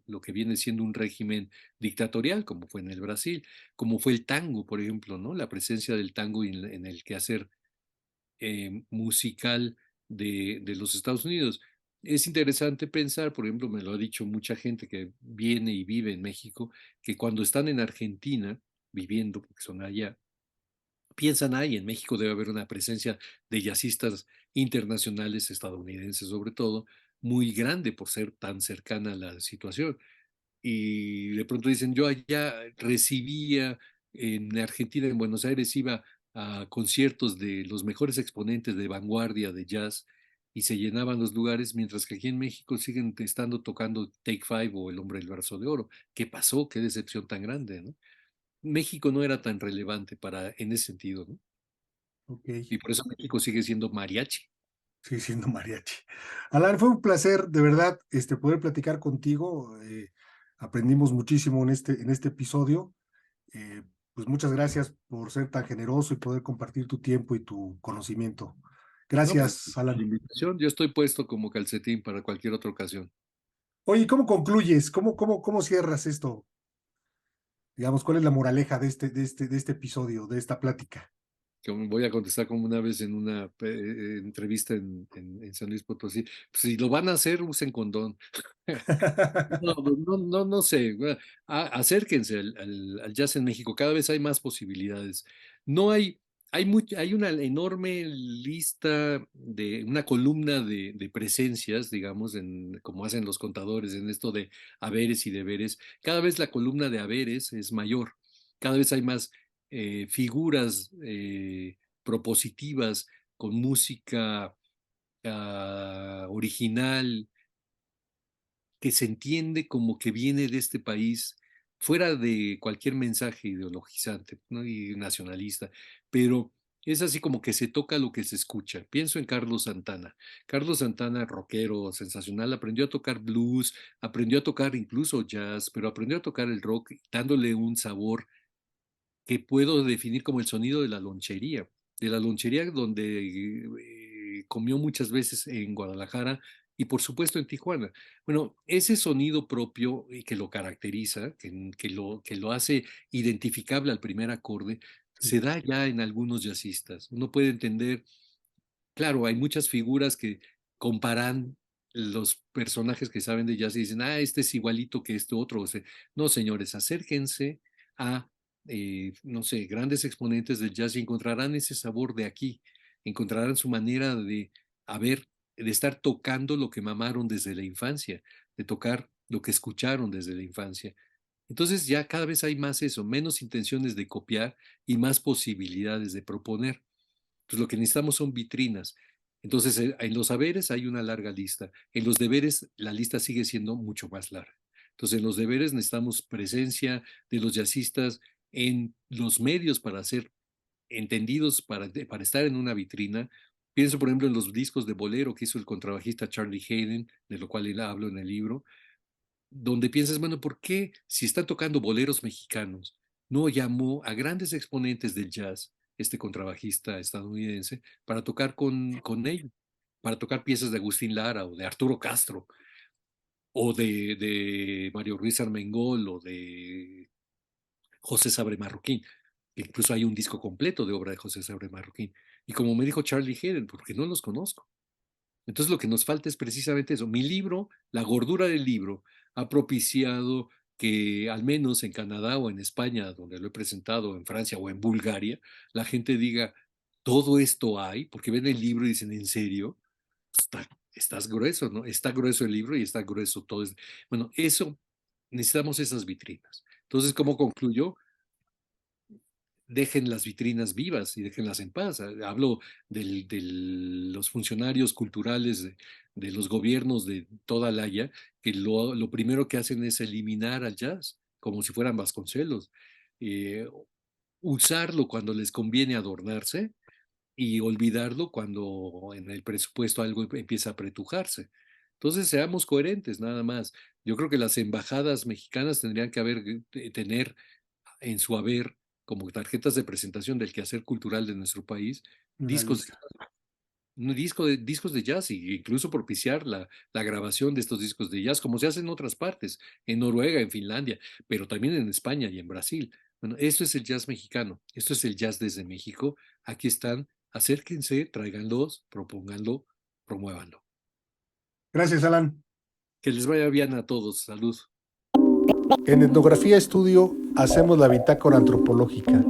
lo que viene siendo un régimen dictatorial, como fue en el Brasil, como fue el tango, por ejemplo, ¿no? La presencia del tango en el quehacer musical de los Estados Unidos. Es interesante pensar, por ejemplo, me lo ha dicho mucha gente que viene y vive en México, que cuando están en Argentina, viviendo, porque son allá, piensan ahí, en México debe haber una presencia de jazzistas internacionales, estadounidenses sobre todo, muy grande por ser tan cercana a la situación. Y de pronto dicen, yo allá recibía en Argentina, en Buenos Aires, iba a conciertos de los mejores exponentes de vanguardia de jazz y se llenaban los lugares, mientras que aquí en México siguen estando tocando Take Five o El Hombre del Brazo de Oro. ¿Qué pasó? Qué decepción tan grande, ¿no? México no era tan relevante en ese sentido, ¿no? Ok, Y por eso México sigue siendo mariachi. sigue siendo mariachi. Alan, fue un placer, de verdad, poder platicar contigo. Aprendimos muchísimo en este episodio. Eh, pues muchas gracias por ser tan generoso y poder compartir tu tiempo y tu conocimiento. No, pues Gracias, la Alan. invitación, yo estoy puesto como calcetín para cualquier otra ocasión. Oye, ¿cómo concluyes? ¿Cómo cierras esto? Digamos, ¿cuál es la moraleja de este episodio, de esta plática? Que voy a contestar como una vez en una entrevista en San Luis Potosí. Pues, si lo van a hacer, usen condón. No, no sé. Bueno, acérquense al jazz en México. Cada vez hay más posibilidades. No hay una enorme lista de una columna de presencias, digamos, como hacen los contadores en esto de haberes y deberes. Cada vez la columna de haberes es mayor. Cada vez hay más figuras propositivas con música original que se entiende como que viene de este país, fuera de cualquier mensaje ideologizante, ¿no? Y nacionalista, pero es así como que se toca lo que se escucha. Pienso en Carlos Santana. Carlos Santana, rockero sensacional, aprendió a tocar blues, aprendió a tocar incluso jazz, pero aprendió a tocar el rock dándole un sabor que puedo definir como el sonido de la lonchería donde comió muchas veces en Guadalajara y por supuesto en Tijuana. Bueno, ese sonido propio y que lo caracteriza, que lo hace identificable al primer acorde, se da ya en algunos jazzistas. Uno puede entender. Claro, hay muchas figuras que comparan los personajes que saben de jazz y dicen, este es igualito que este otro. O sea, no, señores, acérquense a, no sé, grandes exponentes del jazz y encontrarán ese sabor de aquí, encontrarán su manera de de estar tocando lo que mamaron desde la infancia, de tocar lo que escucharon desde la infancia. Entonces ya cada vez hay más eso, menos intenciones de copiar y más posibilidades de proponer. Pues lo que necesitamos son vitrinas. Entonces, en los saberes hay una larga lista. En los deberes, la lista sigue siendo mucho más larga. Entonces, en los deberes necesitamos presencia de los jazzistas en los medios para ser entendidos, para estar en una vitrina. Pienso, por ejemplo, en los discos de bolero que hizo el contrabajista Charlie Hayden, de lo cual hablo en el libro, donde piensas, bueno, ¿por qué si están tocando boleros mexicanos, no llamó a grandes exponentes del jazz, este contrabajista estadounidense, para tocar con ellos, para tocar piezas de Agustín Lara o de Arturo Castro o de Mario Ruiz Armengol o de José Sabre Marroquín? Incluso hay un disco completo de obra de José Sabre Marroquín. Y como me dijo Charlie Hayden, porque no los conozco. Entonces lo que nos falta es precisamente eso. Mi libro, la gordura del libro, ha propiciado que al menos en Canadá o en España, donde lo he presentado, en Francia o en Bulgaria, la gente diga, todo esto hay, porque ven el libro y dicen, ¿en serio? Estás grueso, ¿no? Está grueso el libro y está grueso todo. Bueno, eso, necesitamos esas vitrinas. Entonces, ¿cómo concluyo? Dejen las vitrinas vivas y déjenlas en paz. Hablo de los funcionarios culturales de los gobiernos de toda la Haya, que lo primero que hacen es eliminar al jazz, como si fueran Vasconcelos. Eh, Usarlo cuando les conviene adornarse y olvidarlo cuando en el presupuesto algo empieza a apretujarse. Entonces, seamos coherentes, nada más. Yo creo que las embajadas mexicanas tendrían que tener en su haber, como tarjetas de presentación del quehacer cultural de nuestro país, Una discos, lista. discos de jazz e incluso propiciar la grabación de estos discos de jazz, como se hace en otras partes, en Noruega, en Finlandia, pero también en España y en Brasil. Bueno, esto es el jazz mexicano, esto es el jazz desde México. Aquí están, acérquense, tráiganlos, propónganlo, promuévanlo. Gracias, Alan. Que les vaya bien a todos. Salud. En Etnografía Estudio hacemos la bitácora antropológica.